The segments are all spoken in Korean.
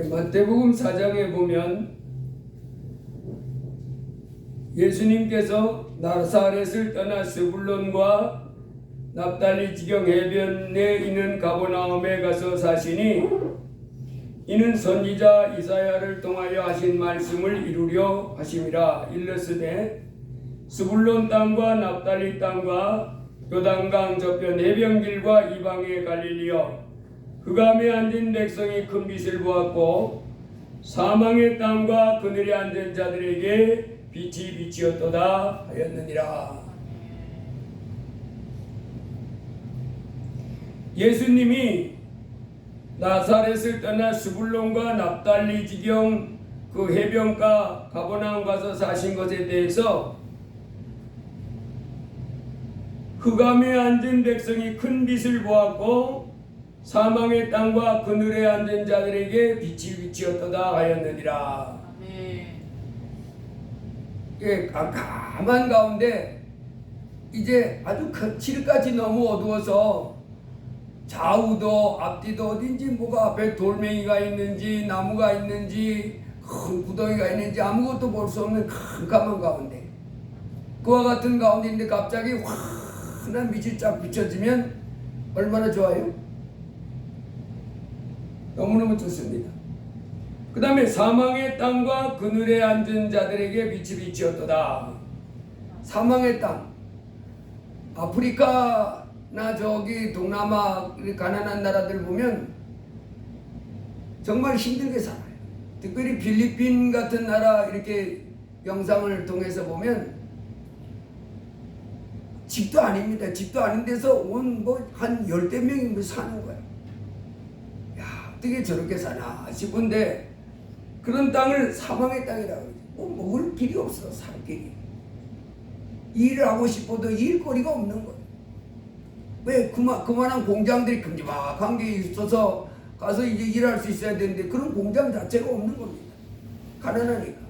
마태복음 4장에 보면 예수님께서 나사렛을 떠나 스불론과 납달리 지경 해변에 있는 가버나움에 가서 사시니 이는 선지자 이사야를 통하여 하신 말씀을 이루려 하심이라. 일러스되 스불론 땅과 납달리 땅과 요단강 저편 해변길과 이방의 갈릴리여, 흑암에 앉은 백성이 큰 빛을 보았고 사망의 땅과 그늘에 앉은 자들에게 빛이 빛이었도다 하였느니라. 예수님이 나사렛을 떠나 스불론과 납달리 지경 그 해변가 가버나움 가서 사신 것에 대해서 흑암에 앉은 백성이 큰 빛을 보았고 사망의 땅과 그늘에 앉은 자들에게 빛이 빛이었도다 하였느니라. 깜깜한 가운데 이제 아주 칠흑같이 너무 어두워서 좌우도 앞뒤도 어딘지 뭐가 앞에 돌멩이가 있는지 나무가 있는지 큰 구덩이가 있는지 아무것도 볼 수 없는 깜깜한 가운데, 그와 같은 가운데인데 갑자기 환한 빛이 쫙 비춰지면 얼마나 좋아요? 너무너무 좋습니다. 그 다음에 사망의 땅과 그늘에 앉은 자들에게 빛이 빛이었도다. 사망의 땅, 아프리카나 저기 동남아 가난한 나라들 보면 정말 힘들게 살아요. 특별히 필리핀 같은 나라 이렇게 영상을 통해서 보면 집도 아닙니다. 집도 아닌 데서 온 한 10대 명이 사는 거예요. 야, 어떻게 저렇게 사나 싶은데 그런 땅을 사망의 땅이라고 그러죠. 먹을 길이 없어. 살 길이. 일을 하고 싶어도 일거리가 없는 거예요. 왜? 그만한 공장들이 큼지막한 게 있어서 가서 이제 일할 수 있어야 되는데 그런 공장 자체가 없는 겁니다. 가난하니까.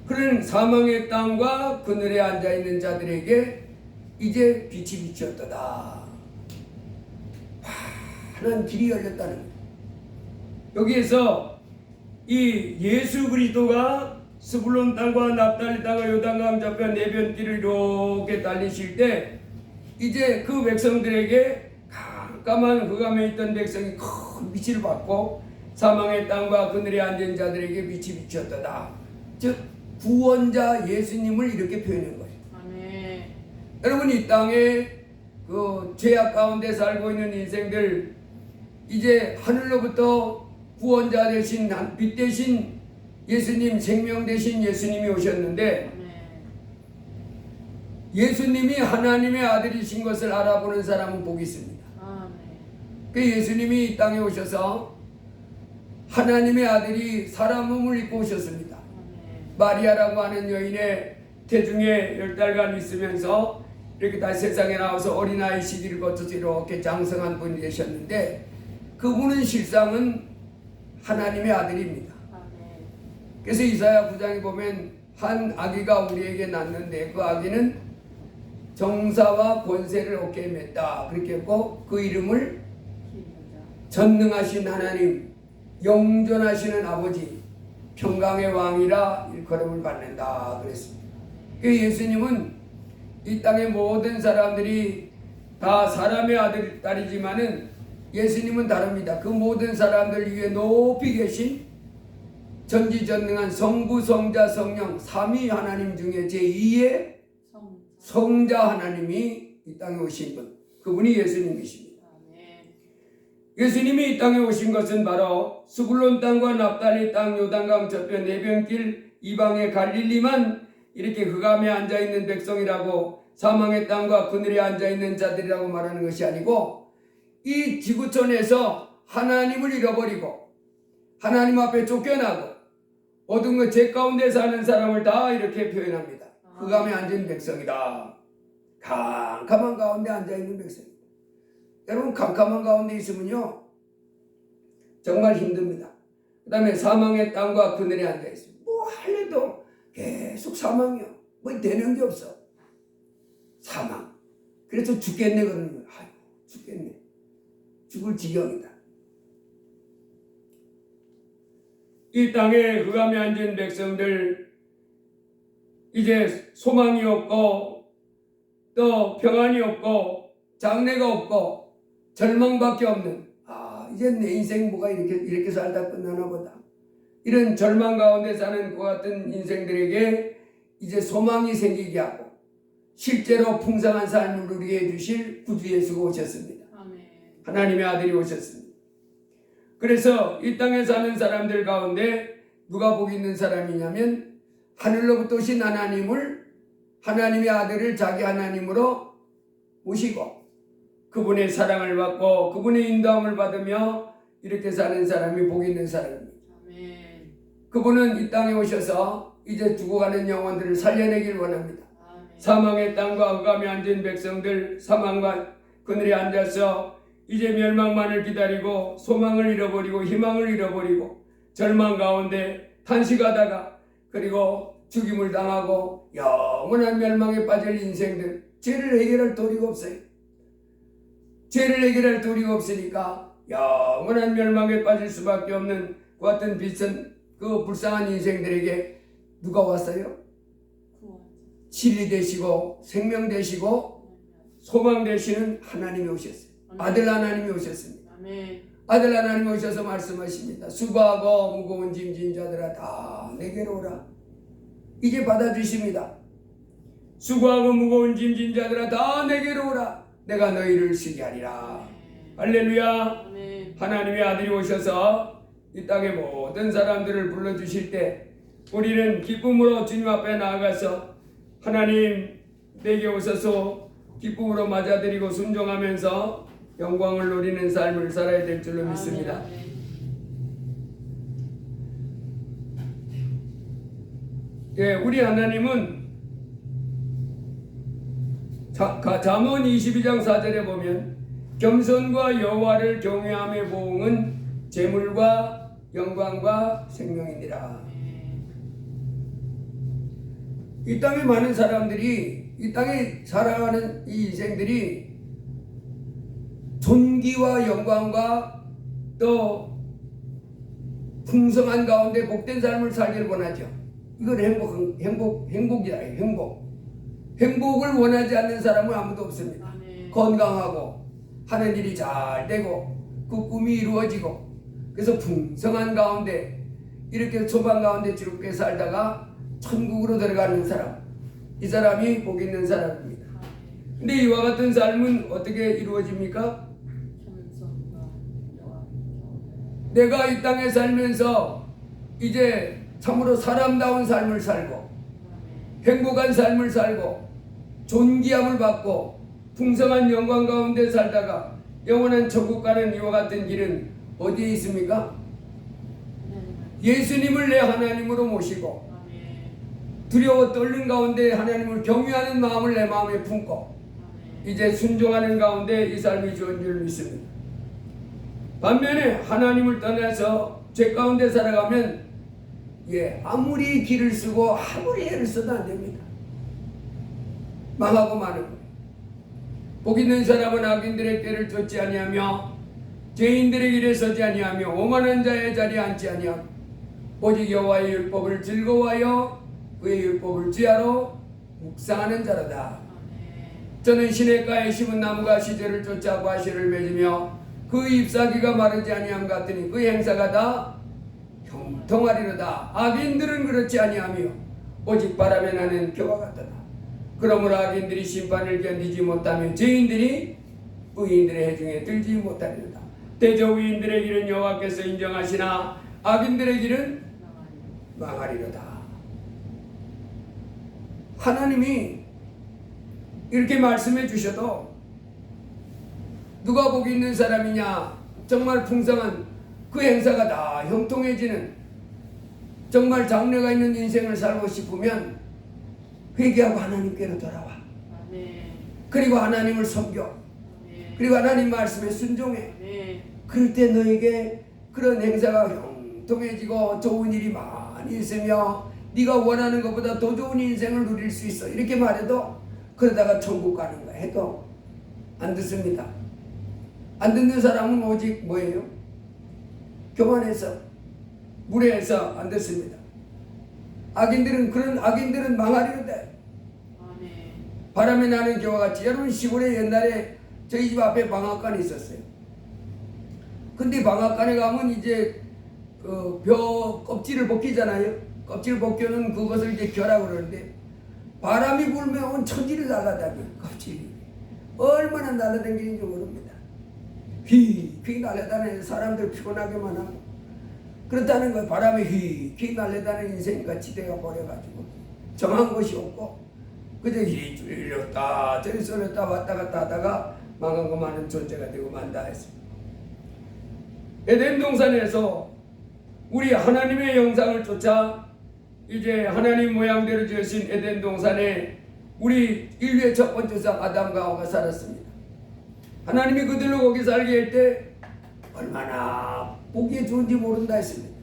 그런 사망의 땅과 그늘에 앉아있는 자들에게 이제 빛이 비쳤도다. 환한 길이 열렸다는 거예요. 여기에서 이 예수 그리스도가 스불론 땅과 납달리 땅과 요단강 저편 해변길을 이렇게 달리실 때 이제 그 백성들에게 깜깜한 흑암에 있던 백성이 큰 빛을 받고 사망의 땅과 그늘에 앉은 자들에게 빛이 비쳤도다. 즉 구원자 예수님을 이렇게 표현한 거예요. 아멘. 여러분, 이 땅에 그 죄악 가운데 살고 있는 인생들 이제 하늘로부터 구원자 되신 빛 대신 예수님, 생명 대신 예수님이 오셨는데 예수님이 하나님의 아들이신 것을 알아보는 사람은 복이 있습니다. 그 예수님이 이 땅에 오셔서 하나님의 아들이 사람 몸을 입고 오셨습니다. 마리아라고 하는 여인의 태중에 10달간 있으면서 이렇게 다시 세상에 나와서 어린아이 시기를 거쳐서 이렇게 장성한 분이 되셨는데 그분은 실상은 하나님의 아들입니다. 그래서 이사야 9장에 보면 한 아기가 우리에게 낳는데 그 아기는 정사와 권세를 어깨에 맸다 그렇게 했고 그 이름을 전능하신 하나님, 영존하시는 아버지, 평강의 왕이라 일컬음을 받는다 그랬습니다. 그 예수님은 이 땅의 모든 사람들이 다 사람의 아들, 딸이지만은 예수님은 다릅니다. 그 모든 사람들 위에 높이 계신 전지전능한 성부, 성자, 성령 삼위 하나님 중에 제2의 성자 하나님이 이 땅에 오신 분, 그분이 예수님이십니다. 예수님이 이 땅에 오신 것은 바로 스불론 땅과 납달리 땅, 요단강 저편 해변길 이방의 갈릴리만 이렇게 흑암에 앉아있는 백성이라고, 사망의 땅과 그늘에 앉아있는 자들이라고 말하는 것이 아니고 이 지구촌에서 하나님을 잃어버리고 하나님 앞에 쫓겨나고 어두운 죄 가운데 사는 사람을 다 이렇게 표현합니다. 흑암에 앉은 백성이다. 캄캄한 가운데 앉아있는 백성입니다. 여러분, 캄캄한 가운데 있으면요 정말 힘듭니다. 그 다음에 사망의 땅과 그늘에 앉아있습니다. 뭐 할래도 계속 사망이요. 뭐 되는 게 없어. 사망. 그래서 죽겠네 그러는 거예요. 아이고, 죽겠네. 죽을 지경이다. 이 땅에 흑암에 앉은 백성들 이제 소망이 없고 또 평안이 없고 장래가 없고 절망밖에 없는 이제 내 인생 뭐가 이렇게 살다 끝나나 보다 이런 절망 가운데 사는 그 같은 인생들에게 이제 소망이 생기게 하고 실제로 풍성한 삶을 누리게 해주실 구주 예수가 오셨습니다. 아멘. 하나님의 아들이 오셨습니다. 그래서 이 땅에 사는 사람들 가운데 누가 복 있는 사람이냐면 하늘로부터 오신 하나님의 아들을 자기 하나님으로 모시고 그분의 사랑을 받고 그분의 인도함을 받으며 이렇게 사는 사람이 복 있는 사람입니다. 아멘. 그분은 이 땅에 오셔서 이제 죽어가는 영혼들을 살려내길 원합니다. 아멘. 사망의 땅과 흑암에 앉은 백성들 사망과 그늘에 앉아서 이제 멸망만을 기다리고 소망을 잃어버리고 희망을 잃어버리고 절망 가운데 탄식하다가 그리고 죽임을 당하고 영원한 멸망에 빠질 인생들 죄를 해결할 도리가 없어요. 죄를 해결할 도리가 없으니까 영원한 멸망에 빠질 수밖에 없는 그 같은 비싼 그 불쌍한 인생들에게 누가 왔어요? 진리 되시고 생명 되시고 소망 되시는 하나님이 오셨어요. 아들 하나님이 오셨습니다. 아멘. 아들 하나님이 오셔서 말씀하십니다. 수고하고 무거운 짐진 자들아 다 내게로 오라. 이제 받아주십니다. 수고하고 무거운 짐진 자들아 다 내게로 오라. 내가 너희를 쉬게 하리라. 할렐루야. 아멘. 하나님의 아들이 오셔서 이 땅의 모든 사람들을 불러주실 때 우리는 기쁨으로 주님 앞에 나아가서 하나님 내게 오셔서 기쁨으로 맞아들이고 순종하면서 영광을 누리는 삶을 살아야 될 줄로 믿습니다. 아멘. 예, 우리 하나님은 잠언 22장 4절에 보면 겸손과 여호와를 경외함의 보응은 재물과 영광과 생명이니라. 이 땅에 많은 사람들이 이 땅에 살아가는 이 인생들이 존귀와 영광과 또 풍성한 가운데 복된 삶을 살기를 원하죠. 이건 행복이다. 행복을 원하지 않는 사람은 아무도 없습니다. 아멘. 건강하고 하는 일이 잘 되고 그 꿈이 이루어지고 그래서 풍성한 가운데 이렇게 소방 가운데 즐겁게 살다가 천국으로 들어가는 사람, 이 사람이 복 있는 사람입니다. 근데 이와 같은 삶은 어떻게 이루어집니까? 내가 이 땅에 살면서 이제 참으로 사람다운 삶을 살고 행복한 삶을 살고 존귀함을 받고 풍성한 영광 가운데 살다가 영원한 천국 가는 이와 같은 길은 어디에 있습니까? 예수님을 내 하나님으로 모시고 두려워 떨는 가운데 하나님을 경외하는 마음을 내 마음에 품고 이제 순종하는 가운데 이 삶이 좋은 줄 믿습니다. 반면에 하나님을 떠나서 죄 가운데 살아가면 아무리 길을 쓰고 아무리 애를 써도 안 됩니다. 망하고 마는 거예요. 복 있는 사람은 악인들의 꾀를 쫓지 아니하며 죄인들의 길에 서지 아니하며 오만한 자의 자리에 앉지 아니하며 오직 여호와의 율법을 즐거워하여 그의 율법을 지하로 묵상하는 자로다. 저는 시냇가에 심은 나무가 시절을 쫓아 과실을 맺으며 그 잎사귀가 마르지 아니함 같으니 그 행사가 다 형통하리로다. 악인들은 그렇지 아니하며 오직 바람에 나는 표가 같도다. 그러므로 악인들이 심판을 견디지 못하며 죄인들이 의인들의 해중에 들지 못하리로다. 대저 의인들의 길은 여호와께서 인정하시나 악인들의 길은 망하리로다. 하나님이 이렇게 말씀해 주셔도 누가 복 있는 사람이냐, 정말 풍성한 그 행사가 다 형통해지는 정말 장래가 있는 인생을 살고 싶으면 회개하고 하나님께로 돌아와. 그리고 하나님을 섬겨. 그리고 하나님 말씀에 순종해. 그럴 때 너에게 그런 행사가 형통해지고 좋은 일이 많이 있으며 네가 원하는 것보다 더 좋은 인생을 누릴 수 있어. 이렇게 말해도 그러다가 천국 가는 거야 해도 안 듣습니다. 안 듣는 사람은 오직 뭐예요? 교만해서 무례해서 안 됐습니다. 그런 악인들은 망하리로다. 바람이 나는 겨와 같이. 여러분, 시골에 옛날에 저희 집 앞에 방앗간이 있었어요. 근데 방앗간에 가면 이제 그 벼 껍질을 벗기잖아요. 껍질을 벗겨는 그것을 이제 겨라고 그러는데, 바람이 불면 온 천지를 날아다녀. 껍질이 얼마나 날아다니는지 모릅니다. 휙휙 날아다니는 사람들 피곤하게만 하고 그렇다는 거예요. 바람이 휙휙 날아다니는 인생같이 되어 버려가지고 정한 것이 없고 그저 이리 쏠렸다 저리 쏠렸다 왔다 갔다 하다가 망한 거 많은 존재가 되고 만다 했습니다. 에덴 동산에서 우리 하나님의 영상을 쫓아 이제 하나님 모양대로 지으신 에덴 동산에 우리 인류의 첫 번째 상 아담과 하와가 살았습니다. 하나님이 그들로 거기 살게 할 때 얼마나 보기에 좋은지 모른다 했습니다.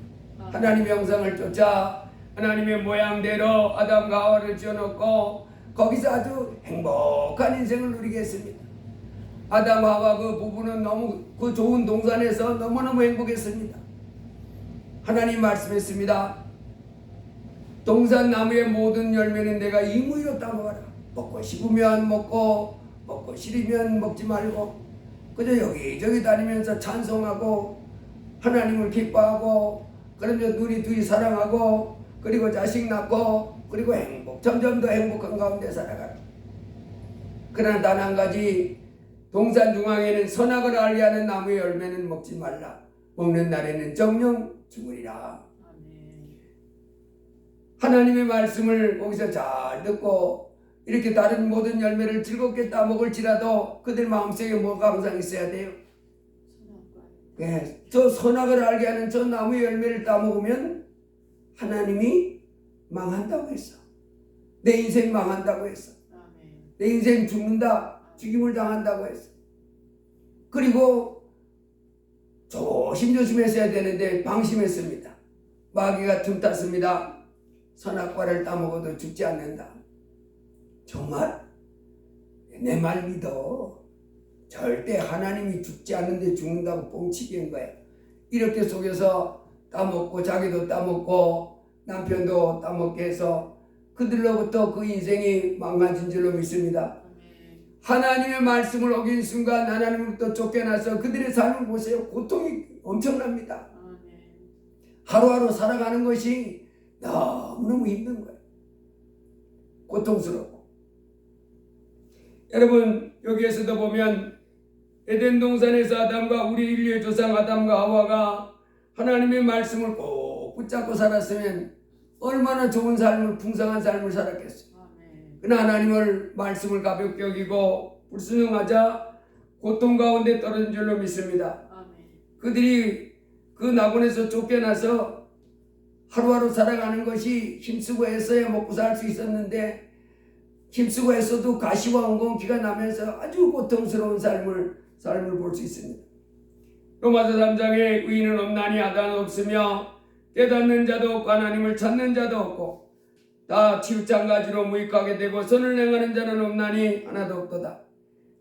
하나님의 영상을 쫓아 하나님의 모양대로 아담과 하와를 지어놓고 거기서 아주 행복한 인생을 누리게 했습니다. 아담 하와 그 부부는 너무 그 좋은 동산에서 너무너무 행복했습니다. 하나님 말씀했습니다. 동산 나무의 모든 열매는 내가 임의로 따먹어라. 먹고 싶으면 먹고 싫으면 먹지 말고 그저 여기저기 다니면서 찬송하고 하나님을 기뻐하고 그러면서 둘이 사랑하고 그리고 자식 낳고 그리고 점점 더 행복한 가운데 살아가라. 그러나 단 한 가지, 동산 중앙에는 선악을 알게 하는 나무의 열매는 먹지 말라. 먹는 날에는 정령 죽으리라. 하나님의 말씀을 거기서 잘 듣고 이렇게 다른 모든 열매를 즐겁게 따먹을지라도 그들 마음속에 뭐가 항상 있어야 돼요? 네, 저 선악을 알게 하는 저 나무의 열매를 따먹으면 하나님이 망한다고 했어. 내 인생 망한다고 했어. 내 인생 죽는다, 죽임을 당한다고 했어. 그리고 조심조심했어야 되는데 방심했습니다. 마귀가 틈탔습니다. 선악과를 따먹어도 죽지 않는다. 정말? 내 말 믿어. 절대 하나님이 죽지 않는데 죽는다고 뻥치기인 거야. 이렇게 속여서 따먹고 자기도 따먹고 남편도 따먹게 해서 그들로부터 그 인생이 망가진 줄로 믿습니다. 하나님의 말씀을 어긴 순간 하나님으로부터 쫓겨나서 그들의 삶을 보세요. 고통이 엄청납니다. 하루하루 살아가는 것이 너무너무 힘든 거예요. 고통스럽고. 여러분, 여기에서도 보면 에덴 동산에서 아담과 우리 인류의 조상 아담과 하와가 하나님의 말씀을 꼭 붙잡고 살았으면 얼마나 좋은 삶을, 풍성한 삶을 살았겠어요. 그러나 하나님을 말씀을 가볍게 여기고 불순종하자 고통 가운데 떨어진 줄로 믿습니다. 그들이 그 낙원에서 쫓겨나서 하루하루 살아가는 것이 힘쓰고 애써야 먹고 살 수 있었는데 힘쓰고 애써도 가시와 엉겅퀴가 나면서 아주 고통스러운 삶을 볼 수 있습니다. 로마서 3장에 의인은 없나니 하나도 없으며 깨닫는 자도 없고 하나님을 찾는 자도 없고 다 치우장가지로 무익하게 되고 선을 행하는 자는 없나니 하나도 없도다.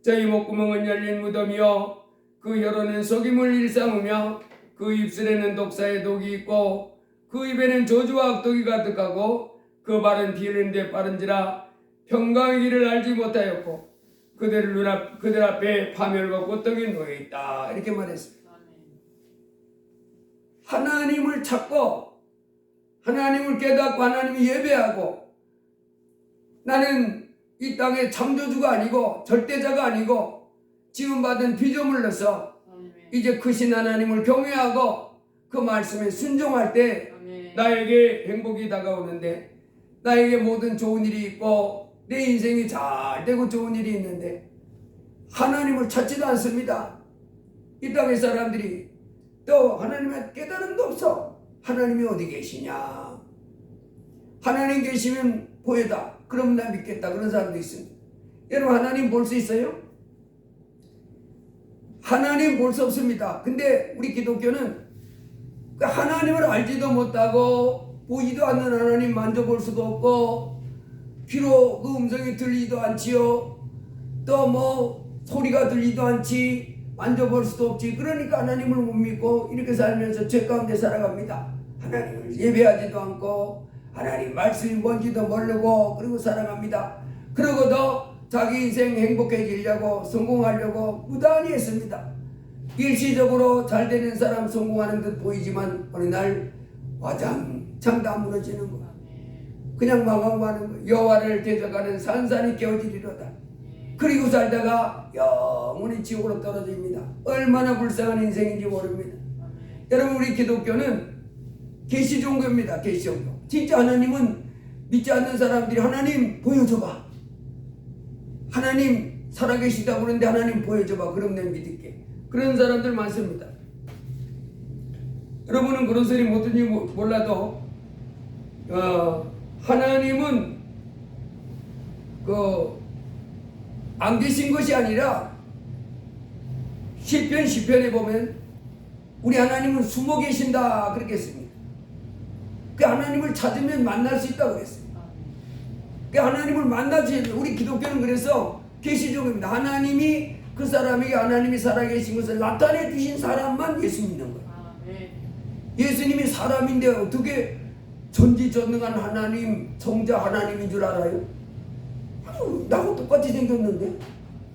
저희 목구멍은 열린 무덤이요 그 혀로는 속임을 일삼으며 그 입술에는 독사의 독이 있고 그 입에는 저주와 악독이 가득하고 그 발은 피 흘리는 데 빠른지라 평강의 길을 알지 못하였고 그들 앞에 파멸과 고통이 놓여있다. 이렇게 말했습니다. 하나님을 찾고 하나님을 깨닫고 하나님을 예배하고 나는 이 땅의 창조주가 아니고 절대자가 아니고 지음받은 피조물로서 이제 크신 하나님을 경외하고 그 말씀에 순종할 때 나에게 행복이 다가오는데 나에게 모든 좋은 일이 있고 내 인생이 잘 되고 좋은 일이 있는데 하나님을 찾지도 않습니다. 이 땅의 사람들이 또 하나님의 깨달음도 없어. 하나님이 어디 계시냐? 하나님 계시면 보여다. 그럼 나 믿겠다. 그런 사람도 있습니다. 여러분, 하나님 볼 수 있어요? 하나님 볼 수 없습니다. 근데 우리 기독교는 그 하나님을 알지도 못하고 보이도 않는 하나님 만져볼 수도 없고 귀로 그 음성이 들리지도 않지요. 또 뭐 소리가 들리지도 않지. 만져볼 수도 없지. 그러니까 하나님을 못 믿고 이렇게 살면서 죄 가운데 살아갑니다. 하나님을 예배하지도 않고 하나님 말씀이 뭔지도 모르고 그리고 살아갑니다. 그러고도 자기 인생 행복해지려고 성공하려고 무단히 했습니다. 일시적으로 잘 되는 사람 성공하는 듯 보이지만 어느 날 와장창 다 무너지는 거야. 그냥 망하고 마는 거야. 여호와를 대적하는 산산이 깨어지리로다. 그리고 살다가 영원히 지옥으로 떨어집니다. 얼마나 불쌍한 인생인지 모릅니다. 여러분, 우리 기독교는 계시 종교입니다. 계시 종교. 진짜 하나님은 믿지 않는 사람들이 하나님 보여줘봐, 하나님 살아계시다 그러는데 하나님 보여줘봐, 그럼 내가 믿을게. 그런 사람들 많습니다. 여러분은 그런 소리 못 듣는지 몰라도 하나님은 안 계신 것이 아니라 시편에 보면 우리 하나님은 숨어 계신다 그렇게 했습니다. 그 하나님을 찾으면 만날 수 있다고 그랬어요. 그 하나님을 만나지. 우리 기독교는 그래서 계시종입니다. 하나님이 그 사람에게 하나님이 살아계신 것을 나타내 주신 사람만 예수 믿는 거예요. 예수님이 사람인데 어떻게 전지전능한 하나님, 성자 하나님인 줄 알아요? 아니, 나하고 똑같이 생겼는데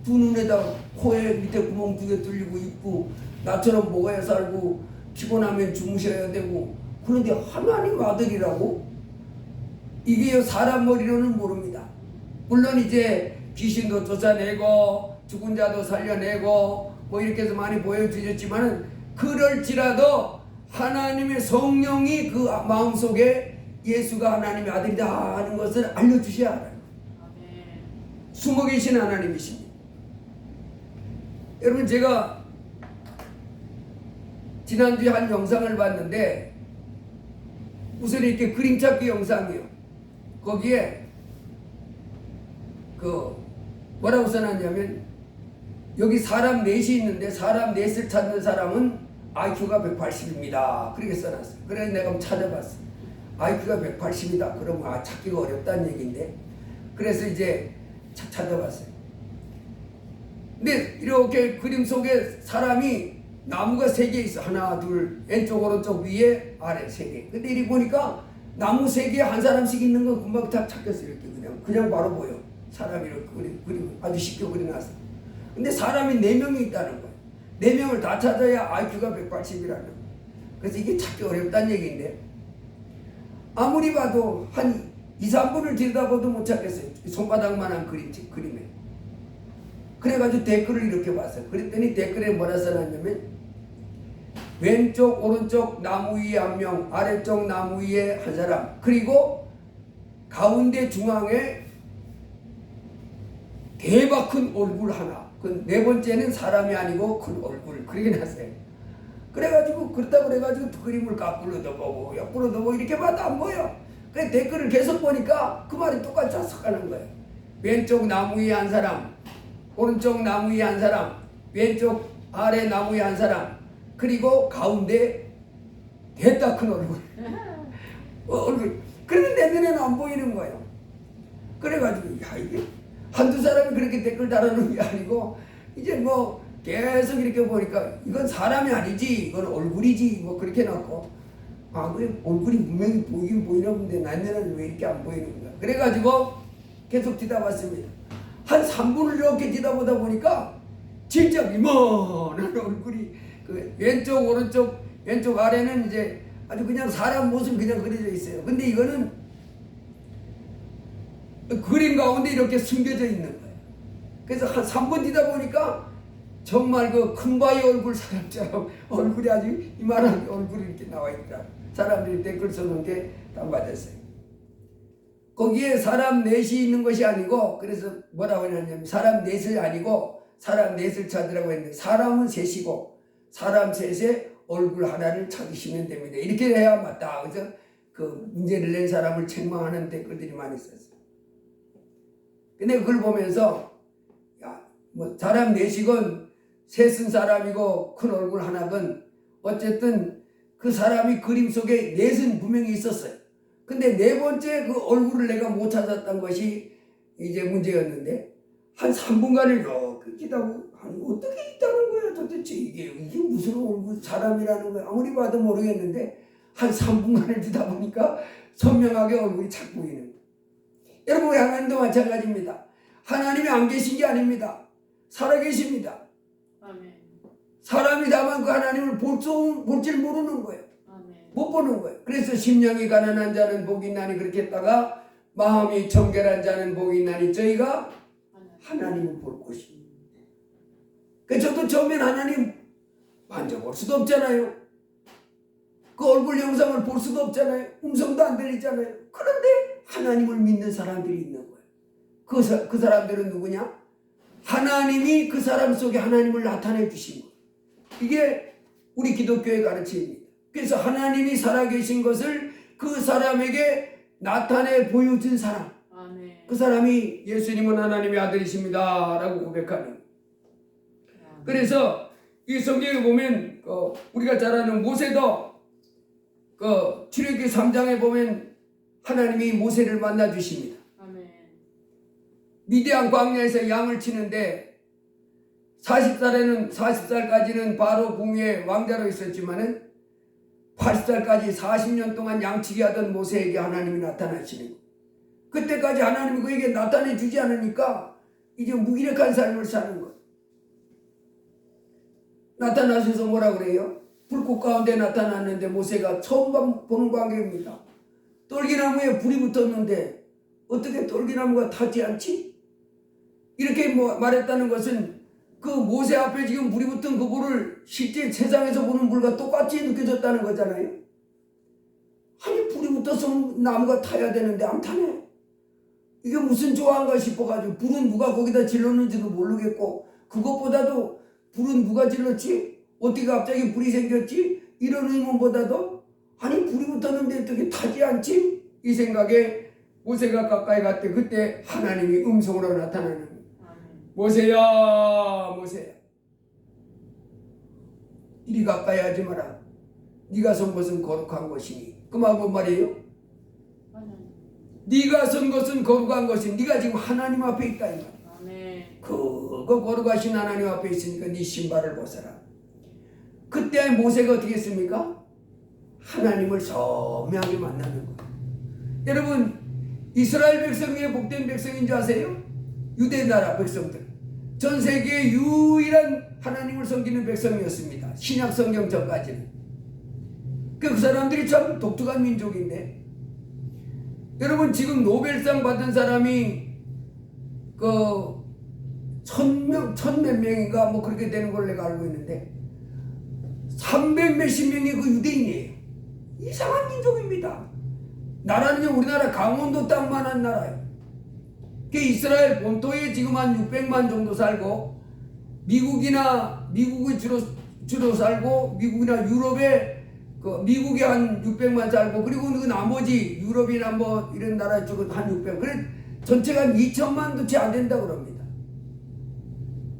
두 눈에다 코에 밑에 구멍 2개 뚫리고 있고 나처럼 먹어야 살고 피곤하면 주무셔야 되고 그런데 하나님 아들이라고? 이게 사람 머리로는 모릅니다. 물론 이제 귀신도 쫓아내고 죽은 자도 살려내고 뭐 이렇게 해서 많이 보여주셨지만은 그럴지라도 하나님의 성령이 그 마음속에 예수가 하나님의 아들이다 하는 것을 알려주셔야 알아요. 숨어 계신 하나님이십니다. 여러분, 제가 지난주에 한 영상을 봤는데 무슨 이렇게 그림 찾기 영상이요. 거기에 뭐라고 써놨냐면 여기 사람 넷이 있는데 사람 넷을 찾는 사람은 IQ가 180입니다. 그렇게 써놨어요. 그래서 내가 한번 찾아봤어요. IQ가 180이다. 그러면 찾기가 어렵다는 얘기인데 그래서 이제 찾아봤어요. 근데 이렇게 그림 속에 사람이 나무가 3개 있어. 하나, 둘, 왼쪽, 오른쪽, 위에, 아래 3개. 근데 이리 보니까 나무 3개에 한 사람씩 있는 거 금방 다 찾겠어요. 이렇게 그냥 바로 보여. 사람이 이렇게 그림 아주 쉽게 그려놨어. 근데 사람이 4명이 있다는 거예요. 4명을 다 찾아야 IQ가 180이라는 거예요. 그래서 이게 찾기 어렵다는 얘기인데 아무리 봐도 한 2, 3분을 들여다봐도 못 찾겠어요. 손바닥만한 그림에. 그래가지고 댓글을 이렇게 봤어요. 그랬더니 댓글에 뭐라 써놨냐면 왼쪽 오른쪽 나무 위에 1명, 아래쪽 나무 위에 한 사람, 그리고 가운데 중앙에 대박 큰 얼굴 하나. 그 4번째는 사람이 아니고 큰 얼굴. 그렇게 났어요. 그래가지고 그렇다고 그래가지고 그림을 거꾸로도 보고 옆으로도 보고 이렇게 봐도 안 보여. 그래서 댓글을 계속 보니까 그 말이 똑같이 섞어가는 거예요. 왼쪽 나무 위에 한 사람, 오른쪽 나무 위에 한 사람, 왼쪽 아래 나무 위에 한 사람, 그리고 가운데 대따 큰 얼굴. 얼굴. 그런데 내 눈에는 안 보이는 거예요. 그래가지고 이게 한두 사람이 그렇게 댓글 달아놓은 게 아니고 이제 뭐 계속 이렇게 보니까 이건 사람이 아니지, 이건 얼굴이지, 뭐 그렇게 해놓고 그래 얼굴이 분명히 보이긴 보이나 본데 나 눈에는 왜 이렇게 안 보이는 거야. 그래가지고 계속 뒤다봤습니다. 한 3분을 이렇게 뒤다보다 보니까 진짜 이만한 얼굴이 그 왼쪽 오른쪽 왼쪽 아래는 이제 아주 그냥 사람 모습 그냥 그려져 있어요. 근데 이거는 그림 가운데 이렇게 숨겨져 있는 거예요. 그래서 한 3분 뒤다 보니까 정말 그 큰 바위 얼굴 사람처럼 얼굴이 아주 이만한 얼굴이 이렇게 나와 있다. 사람들이 댓글 써놓은 게 다운받았어요. 거기에 사람 넷이 있는 것이 아니고 그래서 뭐라고 했냐면 사람 넷이 아니고 사람 넷을 찾으라고 했는데 사람은 셋이고 사람 셋의 얼굴 하나를 찾으시면 됩니다. 이렇게 해야 맞다. 그래서 그 문제를 낸 사람을 책망하는 댓글들이 많이 있었어요. 근데 그걸 보면서 뭐 사람 넷이건 셋은 사람이고 큰 얼굴 하나건 어쨌든 그 사람이 그림 속에 넷은 분명히 있었어요. 근데 4번째 그 얼굴을 내가 못 찾았던 것이 이제 문제였는데 한 3분간을 이렇게 기다고 어떻게 있다는 거야 도대체 이게 무슨 얼굴 사람이라는 거야. 아무리 봐도 모르겠는데 한 3분간을 듣다 보니까 선명하게 얼굴이 착 보이는 거예요. 여러분, 우리 하나님도 마찬가지입니다. 하나님이 안 계신 게 아닙니다. 살아계십니다. 아멘. 사람이 다만 그 하나님을 볼줄 모르는 거예요. 아멘. 못 보는 거예요. 그래서 심령이 가난한 자는 복이 있나니 그렇게 했다가 마음이 정결한 자는 복이 있나니 저희가 하나님을 볼 것입니다. 저도 처음엔 하나님 만져볼 수도 없잖아요. 그 얼굴 영상을 볼 수도 없잖아요. 음성도 안 들리잖아요. 그런데 하나님을 믿는 사람들이 있는 거예요. 그 사람들은 누구냐? 하나님이 그 사람 속에 하나님을 나타내 주신 거예요. 이게 우리 기독교의 가르침입니다. 그래서 하나님이 살아계신 것을 그 사람에게 나타내 보여준 사람, 아멘. 그 사람이 예수님은 하나님의 아들이십니다 라고 고백하는 거예요. 그래서 이 성경에 보면 우리가 잘 아는 모세도 출애굽기 3장에 보면 하나님이 모세를 만나 주십니다. 아멘. 미디안 광야에서 양을 치는데 40살까지는 바로 궁에 왕자로 있었지만은 80살까지 40년 동안 양치기 하던 모세에게 하나님이 나타나시는 거예요. 그때까지 하나님이 그에게 나타내 주지 않으니까 이제 무기력한 삶을 사는 거예요. 나타나셔서 뭐라 그래요? 불꽃 가운데 나타났는데 모세가 처음 보는 광경입니다. 떨기나무에 불이 붙었는데 어떻게 떨기나무가 타지 않지? 이렇게 말했다는 것은 그 모세 앞에 지금 불이 붙은 그 불을 실제 세상에서 보는 불과 똑같이 느껴졌다는 거잖아요. 아니 불이 붙어서 나무가 타야 되는데 안 타네. 이게 무슨 조화인가 싶어가지고 불은 누가 거기다 질렀는지도 모르겠고 그것보다도 불은 누가 질렀지? 어떻게 갑자기 불이 생겼지? 이런 의문보다도 아니 불이 붙었는데 어떻게 타지 않지? 이 생각에 모세가 가까이 갔대. 그때 하나님이 음성으로 나타나는 거예요. 모세야 모세야 이리 가까이 하지 마라. 네가 선 것은 거룩한 것이니. 그 말 뭔 말이에요? 네가 선 것은 거룩한 것이니 네가 지금 하나님 앞에 있다 이 말이야. 그거 거룩하신 하나님 앞에 있으니까 네 신발을 벗어라. 그때 모세가 어떻게 했습니까? 하나님을 선명하게 만나는 거예요. 여러분 이스라엘 백성이 복된 백성인 줄 아세요? 유대 나라 백성들 전 세계의 유일한 하나님을 섬기는 백성이었습니다. 신약 성경 전까지는. 그 사람들이 참 독특한 민족인데 여러분 지금 노벨상 받은 사람이 천몇 명인가 그렇게 되는 걸 내가 알고 있는데 300 몇십 명이 그 유대인이에요. 이상한 민족입니다. 나라는요 우리나라 강원도 땅만한 나라예요. 그 이스라엘 본토에 지금 한 600만 정도 살고 미국이 주로 살고 미국이나 유럽에 미국에 한 600만 살고 그리고 그 나머지 유럽이나 이런 나라 쪽은 한 600. 그래 전체가 한 2천만도 채 안 된다 그럽니다.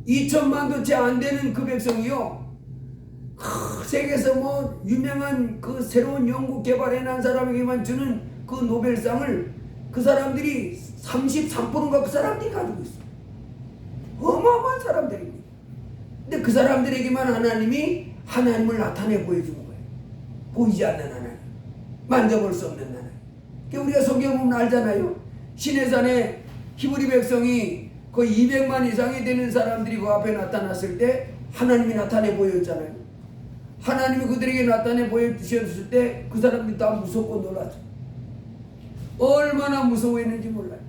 2천만도 채 안 되는 그 백성이요. 세계에서 유명한 그 새로운 연구 개발해낸 사람에게만 주는 그 노벨상을 그 사람들이 33%인가 그 사람들이 가지고 있어요. 어마어마한 사람들입니다. 근데 그 사람들에게만 하나님이 하나님을 나타내 보여준 거예요. 보이지 않는 하나님, 만져볼 수 없는 하나님. 우리가 성경 보면 알잖아요. 시내산에 히브리 백성이 거의 200만 이상이 되는 사람들이 그 앞에 나타났을 때 하나님이 나타내 보였잖아요. 하나님이 그들에게 나타내 보여주셨을 때 그 사람들이 다 무섭고 놀랐죠. 얼마나 무서워했는지 몰라요.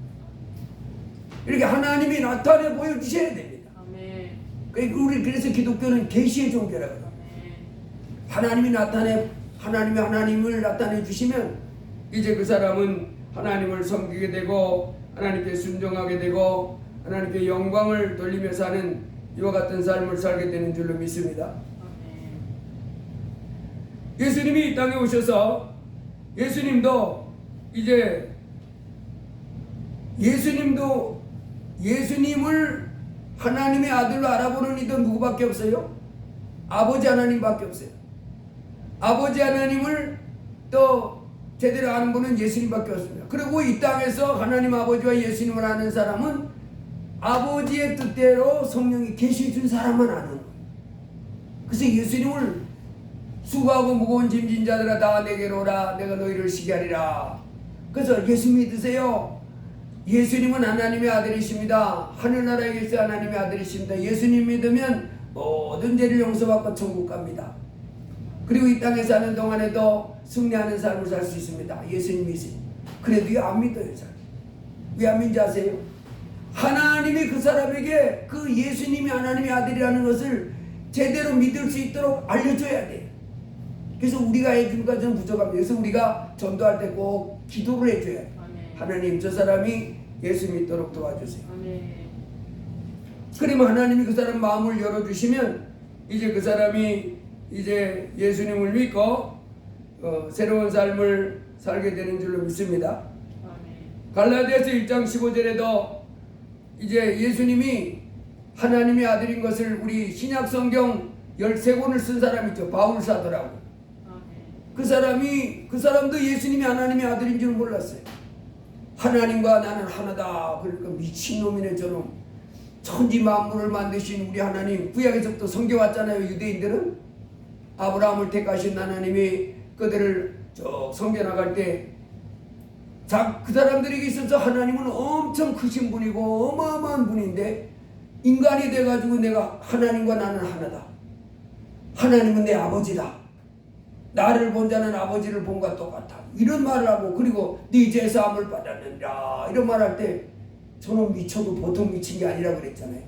이렇게 하나님이 나타내 보여주셔야 됩니다. 우리 그래서 기독교는 계시의 종교라고 합니다. 하나님이 하나님을 나타내 주시면 이제 그 사람은 하나님을 섬기게 되고 하나님께 순종하게 되고 하나님께 영광을 돌리며 사는 이와 같은 삶을 살게 되는 줄로 믿습니다. 예수님이 이 땅에 오셔서 예수님도 예수님을 하나님의 아들로 알아보는 이도 누구밖에 없어요? 아버지 하나님밖에 없어요. 아버지 하나님을 또 제대로 아는 분은 예수님밖에 없습니다. 그리고 이 땅에서 하나님 아버지와 예수님을 아는 사람은 아버지의 뜻대로 성령이 계시해 준 사람만 아는 거예요. 그래서 예수님을 수고하고 무거운 짐진 자들아 다 내게로 오라. 내가 너희를 쉬게 하리라. 그래서 예수 믿으세요. 예수님은 하나님의 아들이십니다. 하늘나라에 계신 하나님의 아들이십니다. 예수님 믿으면 모든 죄를 용서받고 천국 갑니다. 그리고 이 땅에 사는 동안에도 승리하는 삶을 살 수 있습니다. 예수님 믿으세요. 그래도 왜 안 믿어요? 왜 안 믿는지 아세요? 하나님이 그 사람에게 그 예수님이 하나님의 아들이라는 것을 제대로 믿을 수 있도록 알려줘야 돼요. 그래서 우리가 해준 것은 부족합니다. 그래서 우리가 전도할 때 꼭 기도를 해줘야 돼요. 하나님, 저 사람이 예수 믿도록 도와주세요. 그러면 하나님이 그 사람 마음을 열어주시면 이제 그 사람이 이제 예수님을 믿고 새로운 삶을 살게 되는 줄로 믿습니다. 갈라디아서 1장 15절에도 이제 예수님이 하나님의 아들인 것을 우리 신약 성경 13권을 쓴 사람 있죠. 바울 사도라고. 그 사람도 예수님이 하나님의 아들인 줄 몰랐어요. 하나님과 나는 하나다. 그러니까 미친놈이네 저놈. 천지 만물을 만드신 우리 하나님. 구약에서부터 섬겨왔잖아요. 유대인들은. 아브라함을 택하신 하나님이 그들을 쭉 섬겨나갈 때 그 사람들에게 있어서 하나님은 엄청 크신 분이고 어마어마한 분인데 인간이 돼가지고 내가 하나님과 나는 하나다. 하나님은 내 아버지다. 나를 본 자는 아버지를 본과 똑같아. 이런 말을 하고 그리고 네 제사함을 받았느니라 이런 말할 때 저는 미쳐도 보통 미친 게 아니라 그랬잖아요.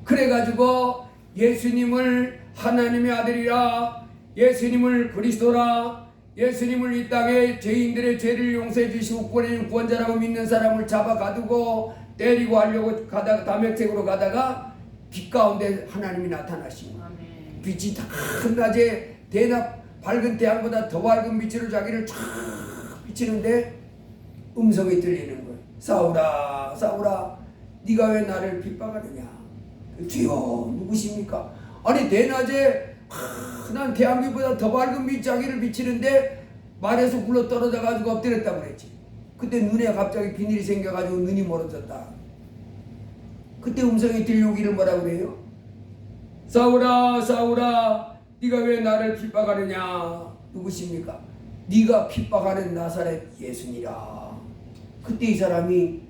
그래가지고 예수님을 하나님의 아들이라, 예수님을 그리스도라, 예수님을 이 땅에 죄인들의 죄를 용서해 주시고 구원해 구원자라고 믿는 사람을 잡아 가두고 때리고 하려고 가다가 담액색으로 가다가 빛 가운데 하나님이 나타나시고 빛이 한낮에 대낮 밝은 태양보다 더 밝은 빛으로 자기를 쫙 비치는데 음성이 들리는 거예요. 사울아 사울아 네가 왜 나를 핍박하느냐. 주여 누구십니까? 아니 대낮에 난 태양빛보다 더 밝은 빛 자기를 비치는데 말에서 굴러 떨어져 가지고 엎드렸다고 그랬지. 그때 눈에 갑자기 비늘이 생겨가지고 눈이 멀어졌다. 그때 음성이 들려오기를 뭐라고 그래요? 사울아 사울아 네가 왜 나를 핍박하느냐. 누구십니까? 네가 핍박하는 나사렛 예수니라. 그때 이 사람이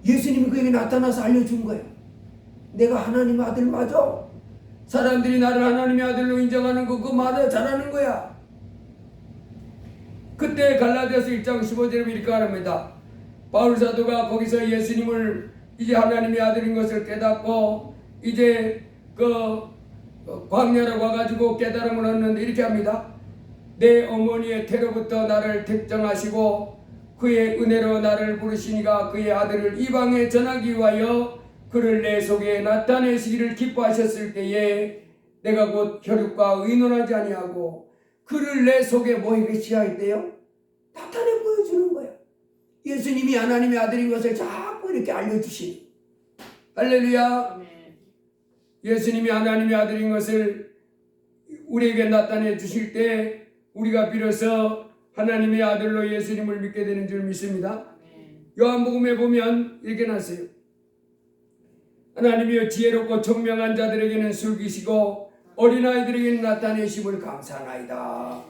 예수님이 그에게 나타나서 알려준 거예요. 내가 하나님 아들 맞아. 사람들이 나를 하나님의 아들로 인정하는 거 그거 말을 잘하는 거야. 그때 갈라디아서 1장 15절에 이렇게 말합니다. 바울 사도가 거기서 예수님을 이제 하나님의 아들인 것을 깨닫고 이제 그 광야로 와가지고 깨달음을 얻는데 이렇게 합니다. 내 어머니의 태로부터 나를 택정하시고 그의 은혜로 나를 부르시니가 그의 아들을 이방에 전하기 위하여 그를 내 속에 나타내시기를 기뻐하셨을 때에 내가 곧 혈육과 의논하지 아니하고 그를 내 속에 뭐에게 시작했대요? 나타내 보여주는 거예요. 예수님이 하나님의 아들인 것을 자꾸 이렇게 알려주시니 할렐루야. 예수님이 하나님의 아들인 것을 우리에게 나타내 주실 때 우리가 비로소 하나님의 아들로 예수님을 믿게 되는 줄 믿습니다. 요한복음에 보면 이렇게 나왔어요. 하나님이여 지혜롭고 총명한 자들에게는 숨기시고 어린아이들에게는 나타내심을 감사하나이다.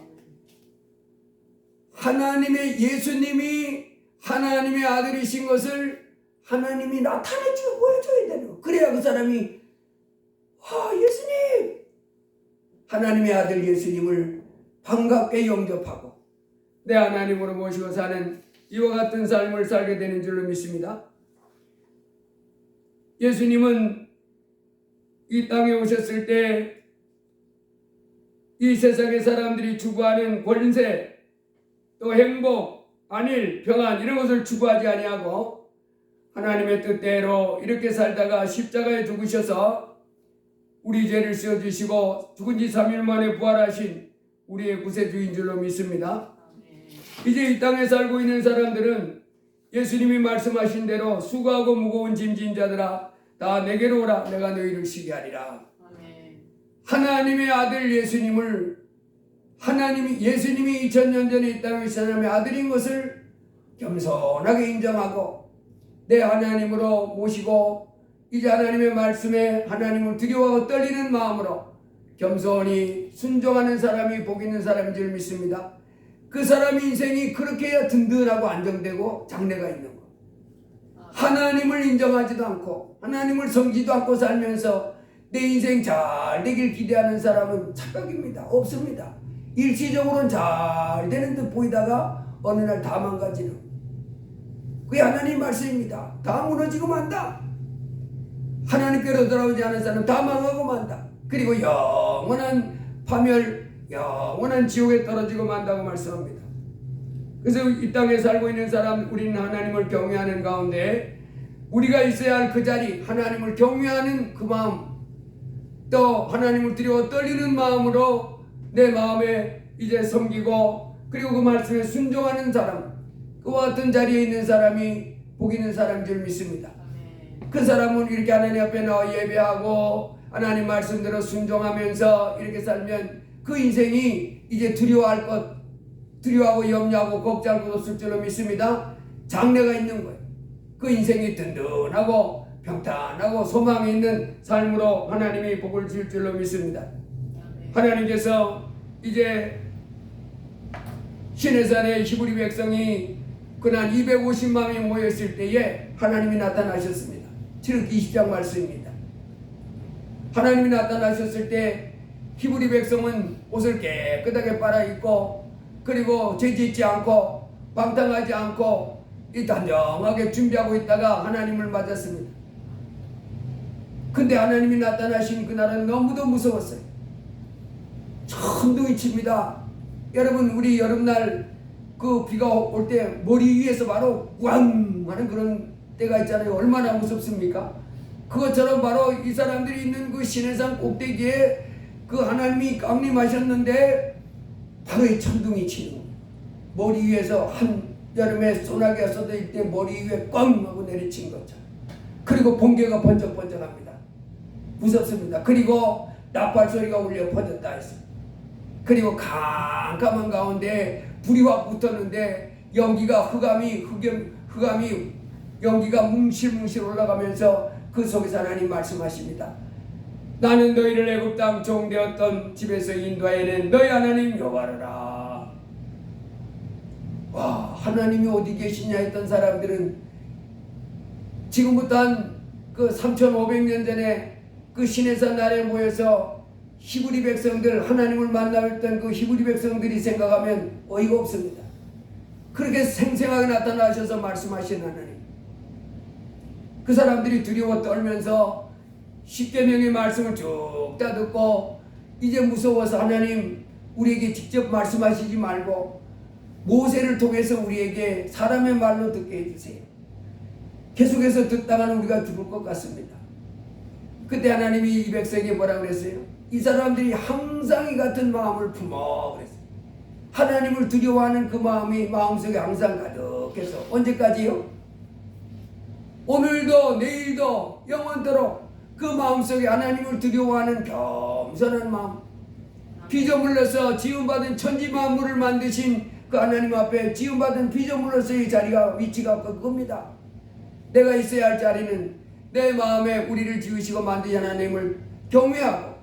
하나님의 예수님이 하나님의 아들이신 것을 하나님이 나타내주고 보여줘야 되는 거예요. 그래야 그 사람이 예수님 하나님의 아들 예수님을 반갑게 영접하고 내 하나님으로 모시고 사는 이와 같은 삶을 살게 되는 줄로 믿습니다. 예수님은 이 땅에 오셨을 때 이 세상의 사람들이 추구하는 권세 또 행복, 안일, 평안 이런 것을 추구하지 아니하고 하나님의 뜻대로 이렇게 살다가 십자가에 죽으셔서 우리 죄를 씌워주시고 죽은 지 3일 만에 부활하신 우리의 구세주인 줄로 믿습니다. 이제 이 땅에 살고 있는 사람들은 예수님이 말씀하신 대로 수고하고 무거운 짐진 자들아 다 내게로 오라. 내가 너희를 쉬게 하리라. 하나님의 아들 예수님을 예수님이 2000년 전에 이 땅에 사람의 아들인 것을 겸손하게 인정하고 내 하나님으로 모시고 이제 하나님의 말씀에 하나님을 두려워하고 떨리는 마음으로 겸손히 순종하는 사람이 복 있는 사람인 줄 믿습니다. 그 사람의 인생이 그렇게 해야 든든하고 안정되고 장래가 있는 것. 하나님을 인정하지도 않고 하나님을 섬기지도 않고 살면서 내 인생 잘 되길 기대하는 사람은 착각입니다. 없습니다. 일시적으로는 잘 되는 듯 보이다가 어느 날 다 망가지는, 그게 하나님 말씀입니다. 다 무너지고 만다. 하나님께로 돌아오지 않은 사람 다 망하고 만다. 그리고 영원한 파멸, 영원한 지옥에 떨어지고 만다고 말씀합니다. 그래서 이 땅에 살고 있는 사람, 우리는 하나님을 경외하는 가운데 우리가 있어야 할 그 자리, 하나님을 경외하는 그 마음, 또 하나님을 두려워 떨리는 마음으로 내 마음에 이제 섬기고, 그리고 그 말씀에 순종하는 사람, 그와 같은 자리에 있는 사람이 복 있는 사람인 줄 믿습니다. 그 사람은 이렇게 하나님 앞에 나와 예배하고 하나님 말씀대로 순종하면서 이렇게 살면 그 인생이 이제 두려워할 것, 두려워하고 염려하고 걱정할 것 없을 줄로 믿습니다. 장래가 있는 거예요. 그 인생이 든든하고 평탄하고 소망이 있는 삶으로 하나님이 복을 줄 줄로 믿습니다. 하나님께서 이제 시내산에 히브리 백성이 그날 250만이 모였을 때에 하나님이 나타나셨습니다. 출애굽기 20장 말씀입니다. 하나님이 나타나셨을 때 히브리 백성은 옷을 깨끗하게 빨아입고, 그리고 죄짓지 않고 방탕하지 않고 단정하게 준비하고 있다가 하나님을 맞았습니다. 근데 하나님이 나타나신 그날은 너무도 무서웠어요. 천둥이 칩니다. 여러분, 우리 여름날 그 비가 올 때 머리 위에서 바로 왕 하는 그런 때가 있잖아요. 얼마나 무섭습니까? 그것처럼 바로 이 사람들이 있는 그 시내산 꼭대기에 그 하나님이 강림하셨는데 바로 이 천둥이 치는 거예요. 머리 위에서 한 여름에 소나기가 쏟아질 때 머리 위에 꽝 하고 내리친 것처럼. 그리고 번개가 번쩍번쩍합니다. 무섭습니다. 그리고 나팔 소리가 울려 퍼졌다 했어요. 그리고 캄캄한 가운데 불이 확 붙었는데 연기가 연기가 뭉실뭉실 올라가면서 그 속에서 하나님 말씀하십니다. 나는 너희를 애굽 땅 종되었던 집에서 인도하여낸 너희 하나님 여호와라. 와, 하나님이 어디 계시냐 했던 사람들은 지금부터 한 그 3500년 전에 그 시내산 아래 모여서 히브리 백성들, 하나님을 만나했던 그 히브리 백성들이 생각하면 어이가 없습니다. 그렇게 생생하게 나타나셔서 말씀하신 하나님, 그 사람들이 두려워 떨면서 십계명의 말씀을 쭉 다 듣고 이제 무서워서 하나님 우리에게 직접 말씀하시지 말고 모세를 통해서 우리에게 사람의 말로 듣게 해주세요. 계속해서 듣다가는 우리가 죽을 것 같습니다. 그때 하나님이 이 백성에게 뭐라고 그랬어요? 이 사람들이 항상 이 같은 마음을 품어 그랬어요. 하나님을 두려워하는 그 마음이 마음속에 항상 가득해서 언제까지요? 오늘도 내일도 영원토록 그 마음속에 하나님을 두려워하는 겸손한 마음, 피조물로서 지음받은 천지 만물을 만드신 그 하나님 앞에 지음받은 피조물로서의 자리가 위치가 그겁니다. 내가 있어야 할 자리는 내 마음에 우리를 지으시고 만드신 하나님을 경외하고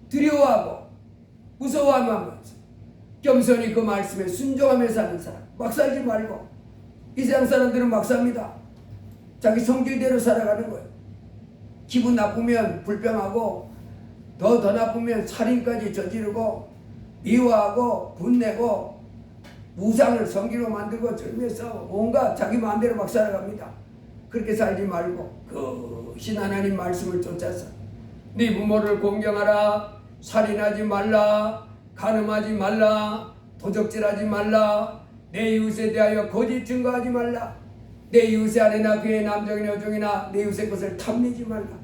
두려워하고 무서워하면서 겸손히 그 말씀에 순종하며 사는 사람. 막 살지 말고. 이 세상 사람들은 막 삽니다. 자기 성질대로 살아가는 거예요. 기분 나쁘면 불평하고 더 나쁘면 살인까지 저지르고 미워하고 분내고 우상을 성기로 만들고 절면서 온갖 자기 마음대로 막 살아갑니다. 그렇게 살지 말고 그 신 하나님 말씀을 쫓아서 네 부모를 공경하라, 살인하지 말라, 간음하지 말라, 도적질하지 말라, 내 이웃에 대하여 거짓 증거하지 말라, 내 이웃의 아내나 그의 남종이나 여종이나 내 이웃의 것을 탐내지 말라.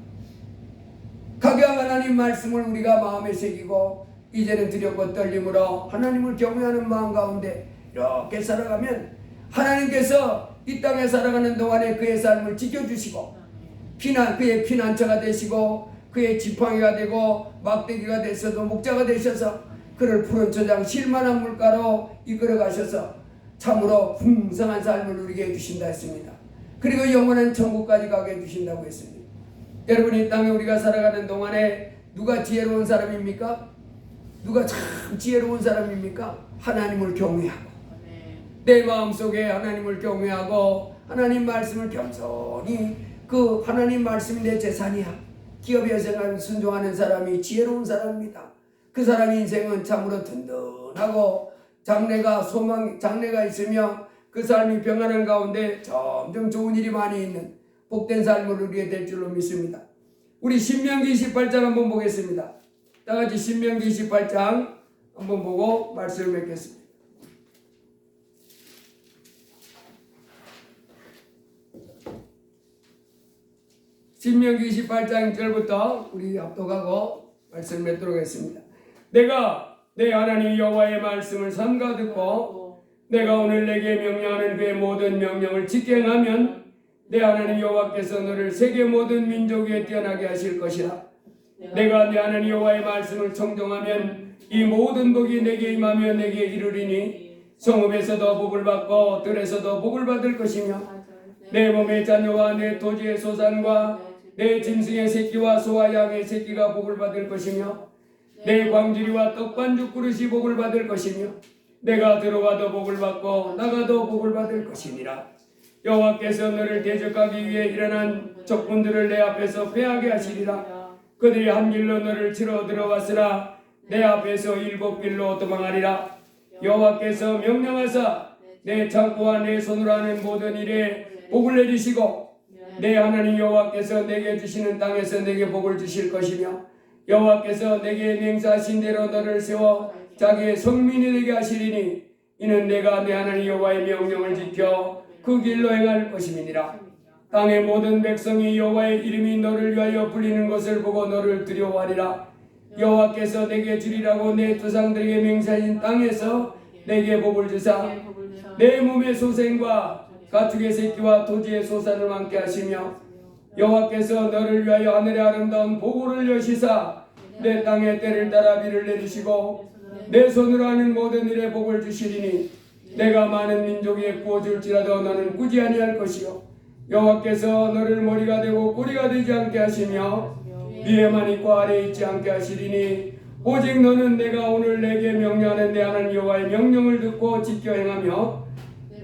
각양 하나님 말씀을 우리가 마음에 새기고 이제는 두렵고 떨림으로 하나님을 경외하는 마음 가운데 이렇게 살아가면 하나님께서 이 땅에 살아가는 동안에 그의 삶을 지켜주시고 그의 피난처가 되시고 그의 지팡이가 되고 막대기가 되셔서 목자가 되셔서 그를 푸른 초장 쉴만한 물가로 이끌어 가셔서 참으로 풍성한 삶을 누리게 해주신다 했습니다. 그리고 영원한 천국까지 가게 해주신다고 했습니다. 여러분, 이 땅에 우리가 살아가는 동안에 누가 지혜로운 사람입니까? 누가 참 지혜로운 사람입니까? 하나님을 경외하고 내 마음속에 하나님을 경외하고 하나님 말씀을 겸손히 그 하나님 말씀이 내 재산이야. 기업의 생활을 순종하는 사람이 지혜로운 사람입니다. 그 사람의 인생은 참으로 든든하고 장래가 있으며 그 삶이 평안한 가운데 점점 좋은 일이 많이 있는 복된 삶을 누리게 될 줄로 믿습니다. 우리 신명기 28장 한번 보겠습니다. 다 같이 신명기 28장 한번 보고 말씀을 맺겠습니다. 신명기 28장 1절부터 우리 압독하고 말씀을 맺도록 하겠습니다. 내가 내 하나님 여호와의 말씀을 삼가 듣고 내가 오늘 내게 명령하는 그의 모든 명령을 지켜 행하면 내 하나님 여호와께서 너를 세계 모든 민족 위에 뛰어나게 하실 것이라. 내가 내 하나님 여호와의 말씀을 청종하면 이 모든 복이 내게 임하며 내게 이르리니 성읍에서도 복을 받고 들에서도 복을 받을 것이며 내 몸의 자녀와 내 토지의 소산과 내 짐승의 새끼와 소와 양의 새끼가 복을 받을 것이며 내 광주리와 떡반죽 그릇이 복을 받을 것이며 내가 들어와도 복을 받고 나가도 복을 받을 것이니라. 여호와께서 너를 대적하기 위해 일어난 적군들을 내 앞에서 패하게 하시리라. 그들이 한 길로 너를 치러 들어왔으나 내 앞에서 7길로 도망하리라. 여호와께서 명령하사 내 창고와 내 손으로 하는 모든 일에 복을 내리시고 내 하나님 여호와께서 내게 주시는 땅에서 내게 복을 주실 것이며 여호와께서 내게 맹세하신 대로 너를 세워 자기의 성민이 되게 하시리니 이는 내가 내 하나님 여호와의 명령을 지켜 그 길로 행할 것임이니라. 땅의 모든 백성이 여호와의 이름이 너를 위하여 불리는 것을 보고 너를 두려워하리라. 여호와께서 내게 주리라고 내 조상들에게 맹세하신 땅에서 내게 복을 주사 내 몸의 소생과 가축의 새끼와 토지의 소산을 많게 하시며 여호와께서 너를 위하여 하늘의 아름다운 보고를 여시사 내 땅에 때를 따라 비를 내리시고 내 손으로 하는 모든 일에 복을 주시리니 내가 많은 민족에 구워줄지라도 너는 꾸지 아니할 것이요 여호와께서 너를 머리가 되고 꼬리가 되지 않게 하시며 위에만 있고 아래에 있지 않게 하시리니 오직 너는 내가 오늘 내게 명령하는 내 하나님 여호와의 명령을 듣고 지켜 행하며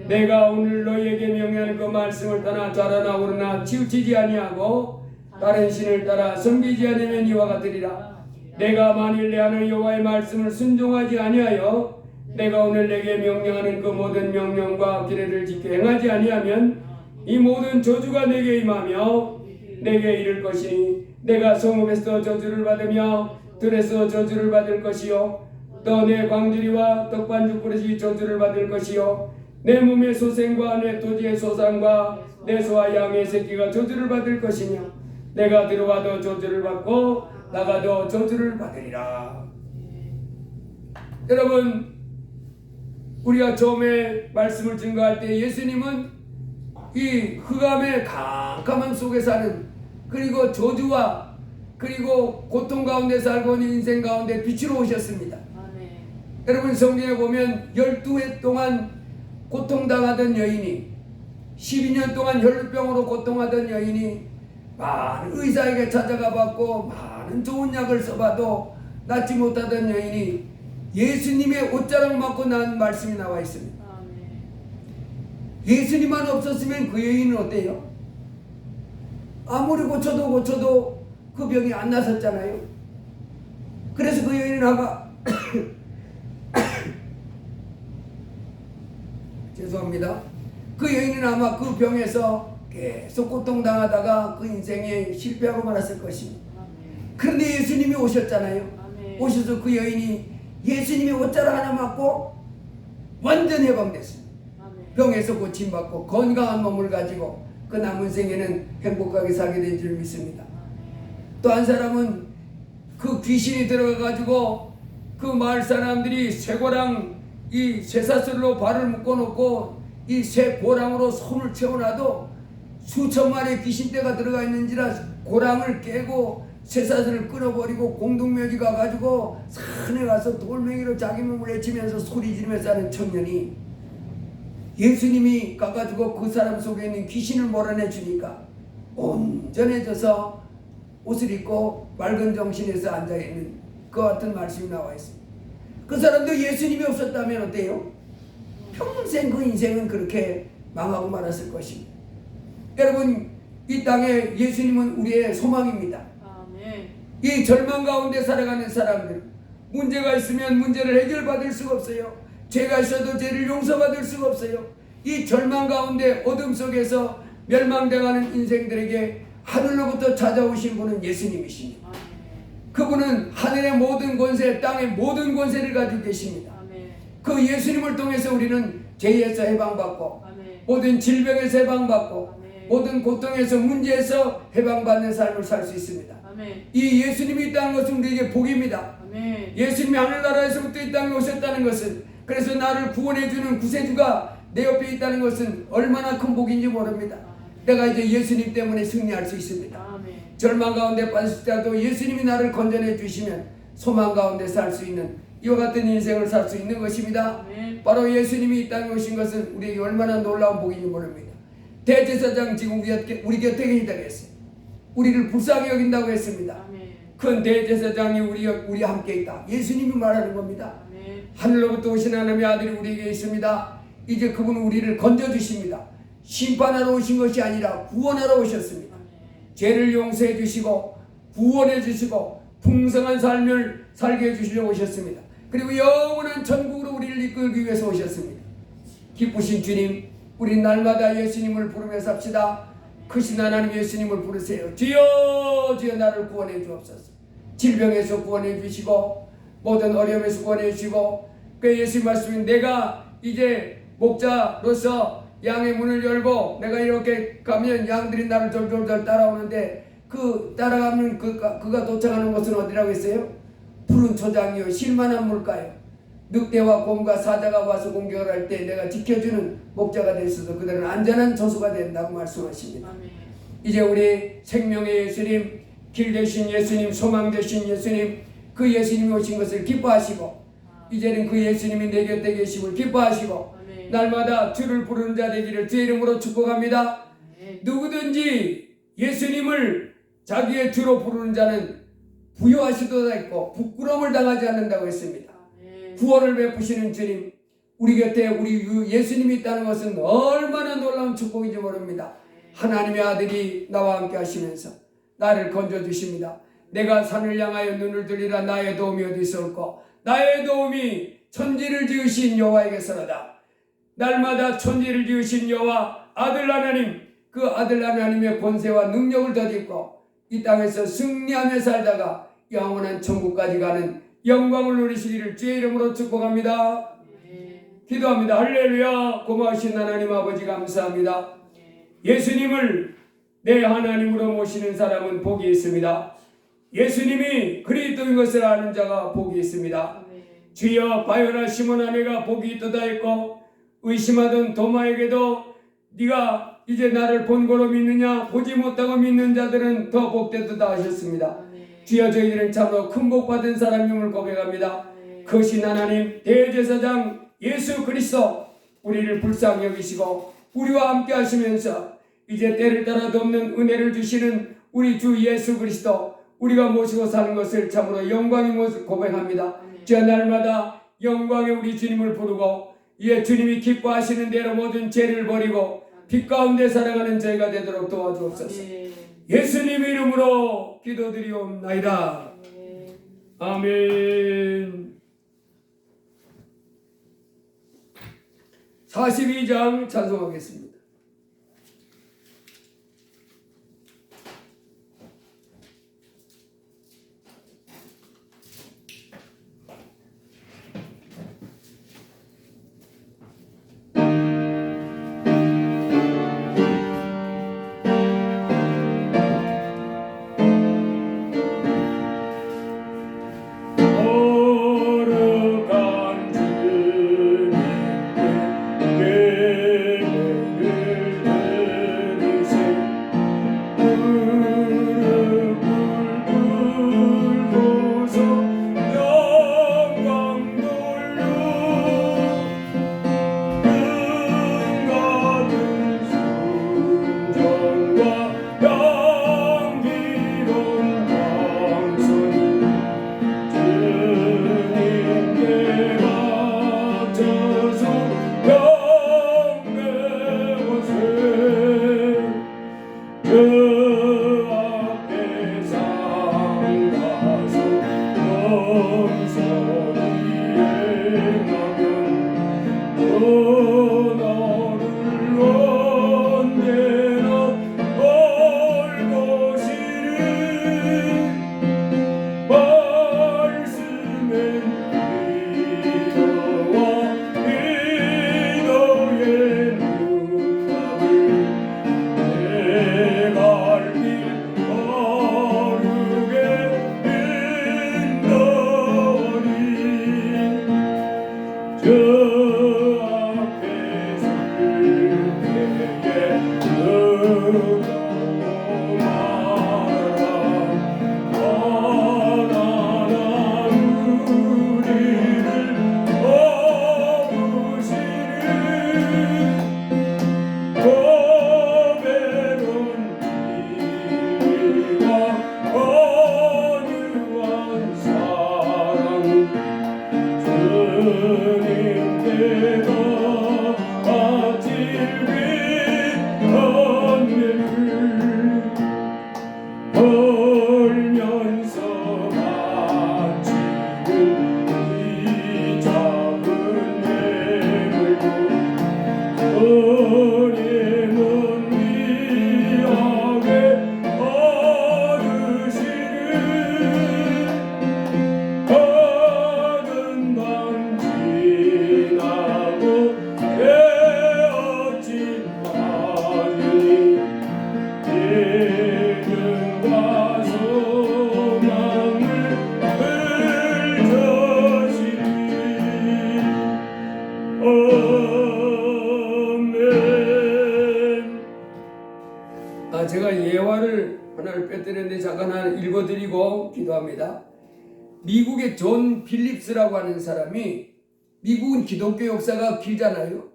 내가 오늘 너희에게 명령하는 그 말씀을 떠나 좌로나 우로나 치우치지 아니하고 다른 신을 따라 섬기지 아니하면 이와 같으리라. 내가 만일 내 하나님 여호와의 말씀을 순종하지 아니하여 내가 오늘 내게 명령하는 그 모든 명령과 규례를 지켜 행하지 아니하면 이 모든 저주가 내게 임하며 내게 이를 것이니 내가 성읍에서 저주를 받으며 들에서 저주를 받을 것이요 또 내 광주리와 떡반죽 그릇이 저주를 받을 것이요 내 몸의 소생과 내 토지의 소산과 내 소와 양의 새끼가 저주를 받을 것이며 내가 들어와도 저주를 받고 나가도 저주를 받으리라. 여러분, 우리가 처음에 말씀을 증거할 때 예수님은 이 흑암의 캄캄함 속에 사는 그리고 저주와 그리고 고통 가운데 살고 있는 인생 가운데 빛으로 오셨습니다. 여러분, 성경에 보면 12해 동안 고통당하던 여인이 12년 동안 혈루병으로 고통하던 여인이 많은 의사에게 찾아가 봤고 많은 좋은 약을 써봐도 낫지 못하던 여인이 예수님의 옷자락 맞고 난 말씀이 나와 있습니다. 예수님만 없었으면 그 여인은 어때요? 아무리 고쳐도 그 병이 안 나섰잖아요. 그래서 그 여인은 아마 죄송합니다. 그 여인은 아마 그 병에서 계속 고통당하다가 그 인생에 실패하고 말았을 것입니다. 그런데 예수님이 오셨잖아요. 오셔서 그 여인이 예수님이 옷자락 하나 맞고 완전 해방됐습니다. 병에서 고침받고 건강한 몸을 가지고 그 남은 생에는 행복하게 살게 된 줄 믿습니다. 또 한 사람은 그 귀신이 들어가가지고 그 마을 사람들이 쇠고랑 이 쇠사슬로 발을 묶어놓고 이 쇠 고랑으로 손을 채워놔도 수천 마리의 귀신떼가 들어가 있는지라 고랑을 깨고 쇠사슬을 끊어버리고 공동묘지 가가지고 산에 가서 돌멩이로 자기 몸을 헤치면서 소리 지르면서 사는 청년이 예수님이 가가지고 그 사람 속에 있는 귀신을 몰아내 주니까 온전해져서 옷을 입고 맑은 정신에서 앉아있는 그 같은 말씀이 나와 있습니다. 그 사람도 예수님이 없었다면 어때요? 평생 그 인생은 그렇게 망하고 말았을 것입니다. 여러분, 이 땅에 예수님은 우리의 소망입니다. 아멘. 이 절망 가운데 살아가는 사람들, 문제가 있으면 문제를 해결받을 수가 없어요. 죄가 있어도 죄를 용서받을 수가 없어요. 이 절망 가운데 어둠 속에서 멸망당하는 인생들에게 하늘로부터 찾아오신 분은 예수님이십니다. 아멘. 그분은 하늘의 모든 권세, 땅의 모든 권세를 가지고 계십니다. 아멘. 그 예수님을 통해서 우리는 죄에서 해방받고 아멘. 모든 질병에서 해방받고 아멘. 모든 고통에서 문제에서 해방받는 삶을 살 수 있습니다. 아멘. 이 예수님이 있다는 것은 우리에게 복입니다. 아멘. 예수님이 하늘나라에서부터 이 땅에 오셨다는 것은, 그래서 나를 구원해주는 구세주가 내 옆에 있다는 것은 얼마나 큰 복인지 모릅니다. 내가 이제 예수님 때문에 승리할 수 있습니다. 아멘. 절망 가운데 빠졌을 때도 예수님이 나를 건져내 주시면 소망 가운데 살 수 있는 이와 같은 인생을 살 수 있는 것입니다. 아멘. 바로 예수님이 이 땅에 오신 것은 우리에게 얼마나 놀라운 복인지 모릅니다. 대제사장 지금 우리 곁에 계시다고 했어요. 우리를 불쌍히 여긴다고 했습니다. 아멘. 큰 대제사장이 우리 함께 있다. 예수님이 말하는 겁니다. 아멘. 하늘로부터 오신 하나님의 아들이 우리에게 있습니다. 이제 그분은 우리를 건져주십니다. 심판하러 오신 것이 아니라 구원하러 오셨습니다. 아멘. 죄를 용서해 주시고 구원해 주시고 풍성한 삶을 살게 해주시려고 오셨습니다. 그리고 영원한 천국으로 우리를 이끌기 위해서 오셨습니다. 기쁘신 주님, 우리 날마다 예수님을 부르며 삽시다. 크신 하나님 예수님을 부르세요. 주여 주여 나를 구원해 주옵소서. 질병에서 구원해 주시고 모든 어려움에서 구원해 주시고, 그 예수님 말씀이 내가 이제 목자로서 양의 문을 열고 내가 이렇게 가면 양들이 나를 졸졸졸 따라오는데 그 따라가면 그가 도착하는 곳은 어디라고 했어요? 푸른 초장이요 실만한 물가요. 늑대와 곰과 사자가 와서 공격을 할 때 내가 지켜주는 목자가 되어서 그들은 안전한 저수가 된다고 말씀하십니다. 아멘. 이제 우리 생명의 예수님, 길 되신 예수님, 소망 되신 예수님, 그 예수님이 오신 것을 기뻐하시고 이제는 그 예수님이 내 곁에 계심을 기뻐하시고 아멘. 날마다 주를 부르는 자 되기를 주의 이름으로 축복합니다. 아멘. 누구든지 예수님을 자기의 주로 부르는 자는 부요하시도다 했고 부끄러움을 당하지 않는다고 했습니다. 아멘. 구원을 베푸시는 주님, 우리 곁에 우리 예수님이 있다는 것은 얼마나 놀라운 축복인지 모릅니다. 하나님의 아들이 나와 함께 하시면서 나를 건져주십니다. 내가 산을 향하여 눈을 들리라. 나의 도움이 어디서 올까? 나의 도움이 천지를 지으신 여호와에게서로다. 날마다 천지를 지으신 여호와 아들 하나님, 그 아들 하나님의 권세와 능력을 덧입고 이 땅에서 승리하며 살다가 영원한 천국까지 가는 영광을 누리시기를 주의 이름으로 축복합니다. 기도합니다. 할렐루야. 고마우신 하나님 아버지 감사합니다. 예수님을 내 하나님으로 모시는 사람은 복이 있습니다. 예수님이 그리스도인 것을 아는 자가 복이 있습니다. 주여, 바요나 시몬 아내가 복이 있도다 했고 의심하던 도마에게도 네가 이제 나를 본고로 믿느냐, 보지 못하고 믿는 자들은 더 복되도다 하셨습니다. 주여, 저희들은 참으로 큰 복 받은 사람임을 고백합니다. 크신 하나님, 대제사장 예수 그리스도, 우리를 불쌍히 여기시고 우리와 함께 하시면서 이제 때를 따라 돕는 은혜를 주시는 우리 주 예수 그리스도, 우리가 모시고 사는 것을 참으로 영광인 것을 고백합니다. 주여, 날마다 영광의 우리 주님을 부르고 이에 주님이 기뻐하시는 대로 모든 죄를 버리고 빛 가운데 살아가는 저희가 되도록 도와주옵소서. 예수님 이름으로 기도드리옵나이다. 아멘. 42장 찬송하겠습니다. 거룩한 주님께 예배를 제가 예화를 하나를 빼뜨렸는데 잠깐 하나 읽어드리고 기도합니다. 미국의 존 필립스라고 하는 사람이, 미국은 기독교 역사가 길잖아요.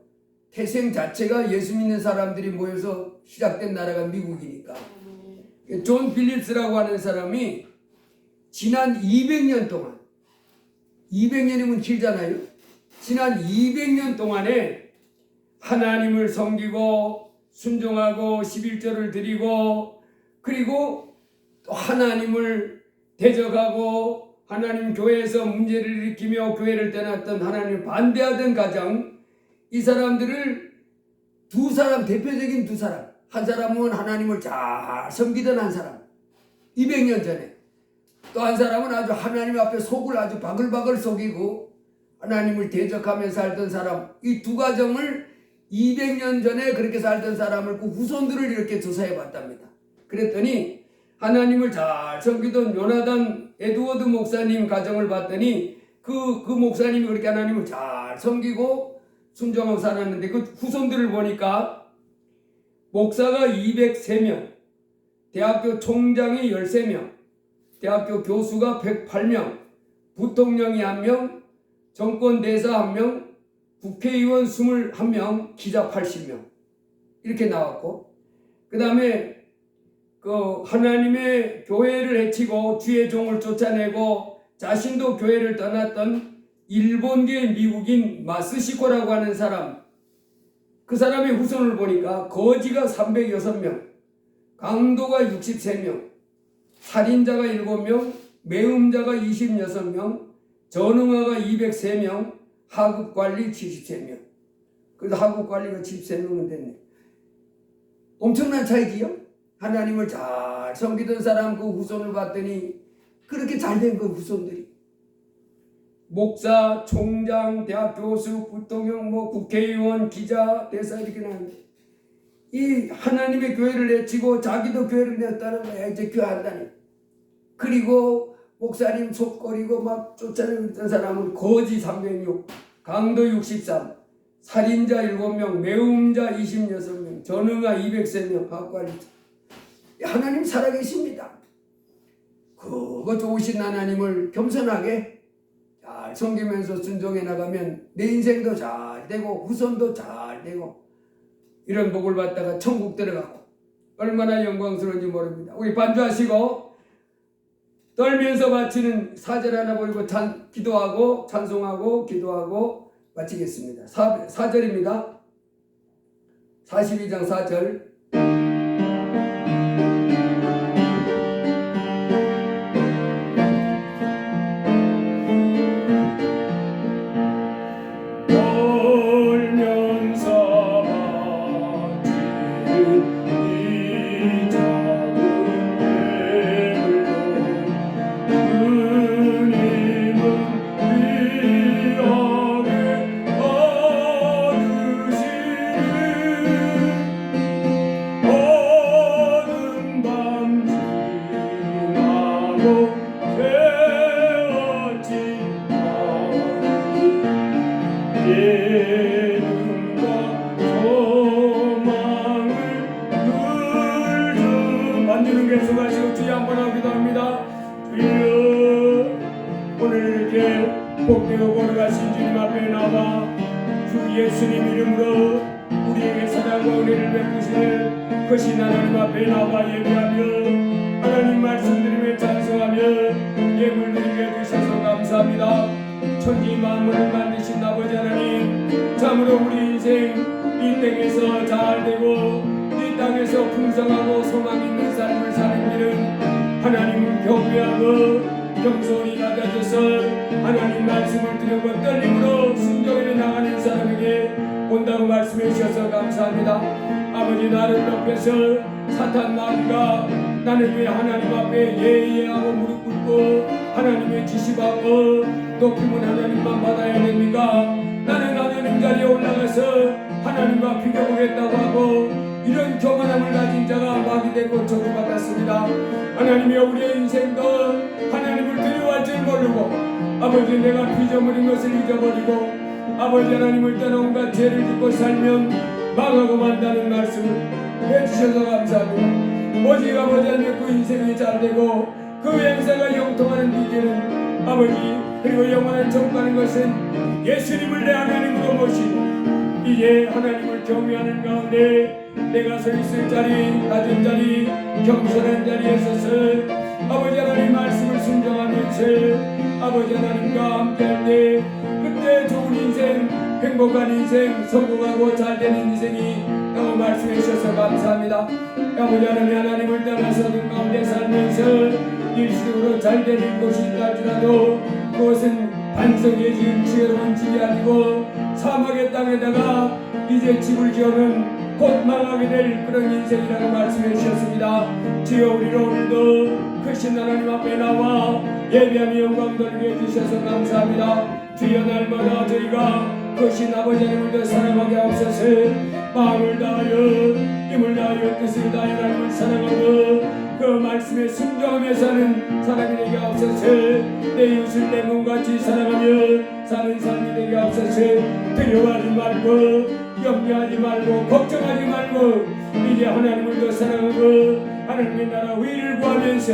태생 자체가 예수 믿는 사람들이 모여서 시작된 나라가 미국이니까. 존 필립스라고 하는 사람이 지난 200년 동안, 200년이면 길잖아요. 지난 200년 동안에 하나님을 섬기고 순종하고 11조를 드리고, 그리고 또 하나님을 대적하고 하나님 교회에서 문제를 일으키며 교회를 떠났던, 하나님을 반대하던 가정, 이 사람들을 두 사람, 대표적인 두 사람, 한 사람은 하나님을 잘 섬기던 한 사람 200년 전에, 또 한 사람은 아주 하나님 앞에 속을 아주 바글바글 속이고 하나님을 대적하며 살던 사람, 이 두 가정을 200년 전에 그렇게 살던 사람을, 그 후손들을 이렇게 조사해 봤답니다. 그랬더니 하나님을 잘 섬기던 요나단 에드워드 목사님 가정을 봤더니 그 목사님이 그렇게 하나님을 잘 섬기고 순종하고 살았는데, 그 후손들을 보니까 목사가 203명, 대학교 총장이 13명, 대학교 교수가 108명, 부통령이 1명, 정권대사 1명, 국회의원 21명, 기자 80명, 이렇게 나왔고, 그 다음에 그 하나님의 교회를 해치고 주의 종을 쫓아내고 자신도 교회를 떠났던 일본계 미국인 마스시코라고 하는 사람, 그 사람의 후손을 보니까 거지가 306명, 강도가 63명, 살인자가 7명, 매음자가 26명, 전응아가 203명, 하급관리 73명. 그래도 하급관리가 73명은 됐네. 엄청난 차이지요? 하나님을 잘 섬기던 사람 그 후손을 봤더니 그렇게 잘된 그 후손들이 목사, 총장, 대학 교수, 부통령, 국회의원, 기자, 대사 이렇게 나왔는데, 이 하나님의 교회를 내치고 자기도 교회를 냈다는 거야. 이제 교회한다니. 그리고 목사님 속거리고 막 쫓아내고 있던 사람은 거지 306, 강도 63, 살인자 7명, 매음자 26명, 전응아 203명, 학관리. 하나님 살아계십니다. 그거 좋으신 하나님을 겸손하게 잘 섬기면서 순종해 나가면 내 인생도 잘 되고 후손도 잘 되고 이런 복을 받다가 천국 들어가고 얼마나 영광스러운지 모릅니다. 우리 반주하시고 떨면서 바치는 사절 하나 보이고 기도하고 찬송하고 기도하고 마치겠습니다. 4절입니다. 42장 4절. 만드는 게 수고하시고 주여 한번 하기도 합니다. 주여 오늘 이렇게 복되고 걸어가신 주님 앞에 나와 주 예수님 이름으로 우리에게 사랑과 은혜를 베푸시는 크신 하나님 앞에 나와 예배하며 하나님 말씀 드리며 찬송하며 예물 드리게 주셔서 감사합니다. 천지 만물을 만드신 아버지 하나님, 참으로 우리 인생 이 땅에서 잘되고 이 땅에서 풍성하고 소망 있는 삶을 사는 길은 하나님을 경배하고 겸손히 낮아져서 하나님 말씀을 들으고 떨림으로 순종해 나가는 사람에게 온다고 말씀해 주셔서 감사합니다. 아버지, 나를 높여서 사탄 마귀가 나는 왜 하나님 앞에 예의하고 무릎 꿇고 하나님의 지시받고 높임은 하나님만 받아야 됩니까? 나는 하나님 자리에 올라가서 하나님과 비교보겠다고 하고 이런 교만함을 가진 자가 마귀되고 저주받았습니다. 하나님이 우리의 인생도 하나님을 두려워할 줄 모르고 아버지, 내가 피조물인 것을 잊어버리고 아버지 하나님을 떠나 온갖 죄를 짓고 살면 망하고 만다는 말씀을 해주셔서 감사합니다. 오직 아버지 하나님 그 인생이 잘되고 그 행사가 형통하는 비결은 아버지 그리고 영원한 정가는 것은 예수님을 내 하나님으로 모시고 이제 하나님을 경외하는 가운데 내가 서 있을 자리, 낮은 자리, 겸손한 자리에 서서 아버지 하나님 말씀을 순종하면서 아버지 하나님과 함께할 때 그때 좋은 인생, 행복한 인생, 성공하고 잘되는 인생이 라고 말씀해 주셔서 감사합니다. 아버지 하나님을 떠나서 눈 가운데 살면서 일시적으로 잘되는 곳이 있다 할지라도 그것은 반석에 지은 지혜로운 집이 아니고 사막의 땅에다가 이제 집을 지어는 곧 망하게 될 그런 인생이라고 말씀해 주셨습니다. 주여, 우리로 오늘도 크신 하나님 앞에 나와 예배하며 영광 돌리게 해주셔서 감사합니다. 주여, 날마다 저희가 크신 아버지 하나님을 사랑하게 하옵소서. 마음을 다하여 힘을 다하여 뜻을 다하여 하나님을 사랑하고 그 말씀에 순종하며 사는 사람이 되게 하옵소서. 내 이웃을 내 몸같이 사랑하며 사는 사람이 되게 하옵소서. 두려워하지 말고 염려하지 말고 걱정하지 말고 이제 하나님을 더 사랑하고 하나님의 나라 위를 구하면서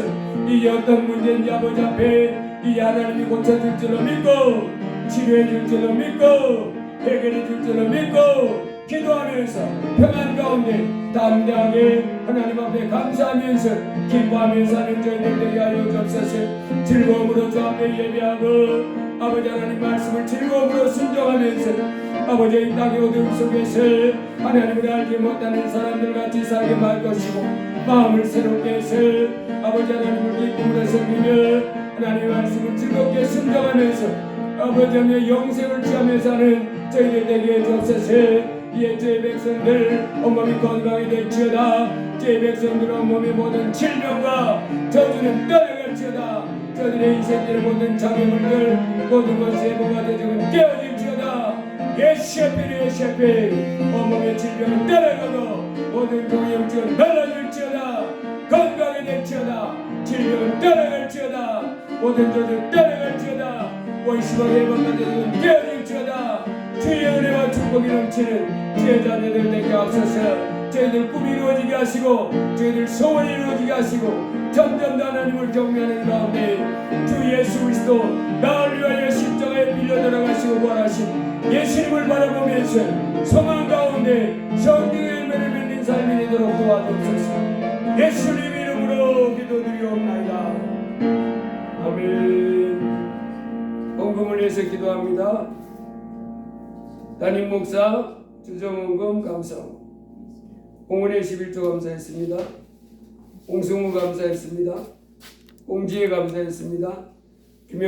이제 어떤 문제인지 아버지 앞에 이제 하나님이 고쳐줄 줄로 믿고 치료해 줄 줄로 믿고 해결해 줄 줄로 믿고 기도하면서 평안 가운데 담대하게 하나님 앞에 감사하면서 기뻐하면서 하는 저희들 되게 하여 주옵소서. 즐거움으로 주 앞에 예배하고 아버지 하나님 말씀을 즐거움으로 순종하면서 아버지 이 땅의 어둠 속에서 하나님을 알지 못하는 사람들 같이 살게 말 것이고 마음을 새롭게 해서 아버지 하나님을 기쁨으로 섬기며 하나님의 말씀을 즐겁게 순종하면서 아버지 하나님의 영생을 취하면서 하는 저희들 되게 해주옵소서. 이에 주의 백성들 온몸이 건강이 될지어다. 주의 백성들 온몸의 모든 질병과 저주는 떠나갈지어다. 저들의 인생들의 모든 장애물들 모든 것이 회복가 되적은 깨어질지어다. 예시아필 온몸의 질병은 떠나가고 모든 동영증은 날아질지어다. 건강이 될지어다. 질병은 떠나갈지어다. 모든 저주는 떠나갈지어다. 원수가 회복가 되적은 깨어질지어다. 주의 은혜와 축복이 넘치는 주의 자녀들 되게 하옵소서. 저희들 꿈이 이루어지게 하시고 저희들 소원이 이루어지게 하시고 점점 더 하나님을 경외하는 가운데 주 예수 그리스도 나를 위하여 십자가에 빌려 돌아가시고 부활하신 예수님을 바라보면서 소망 가운데 성령의 열매를 맺는 삶이 되도록 도와주옵소서. 예수님 이름으로 기도드리옵나이다. 아멘. 헌금을 위해서 기도합니다. 담임 목사 주정원금 감사하고 공원의 11조 감사했습니다. 홍승우 감사했습니다. 홍지혜 감사했습니다.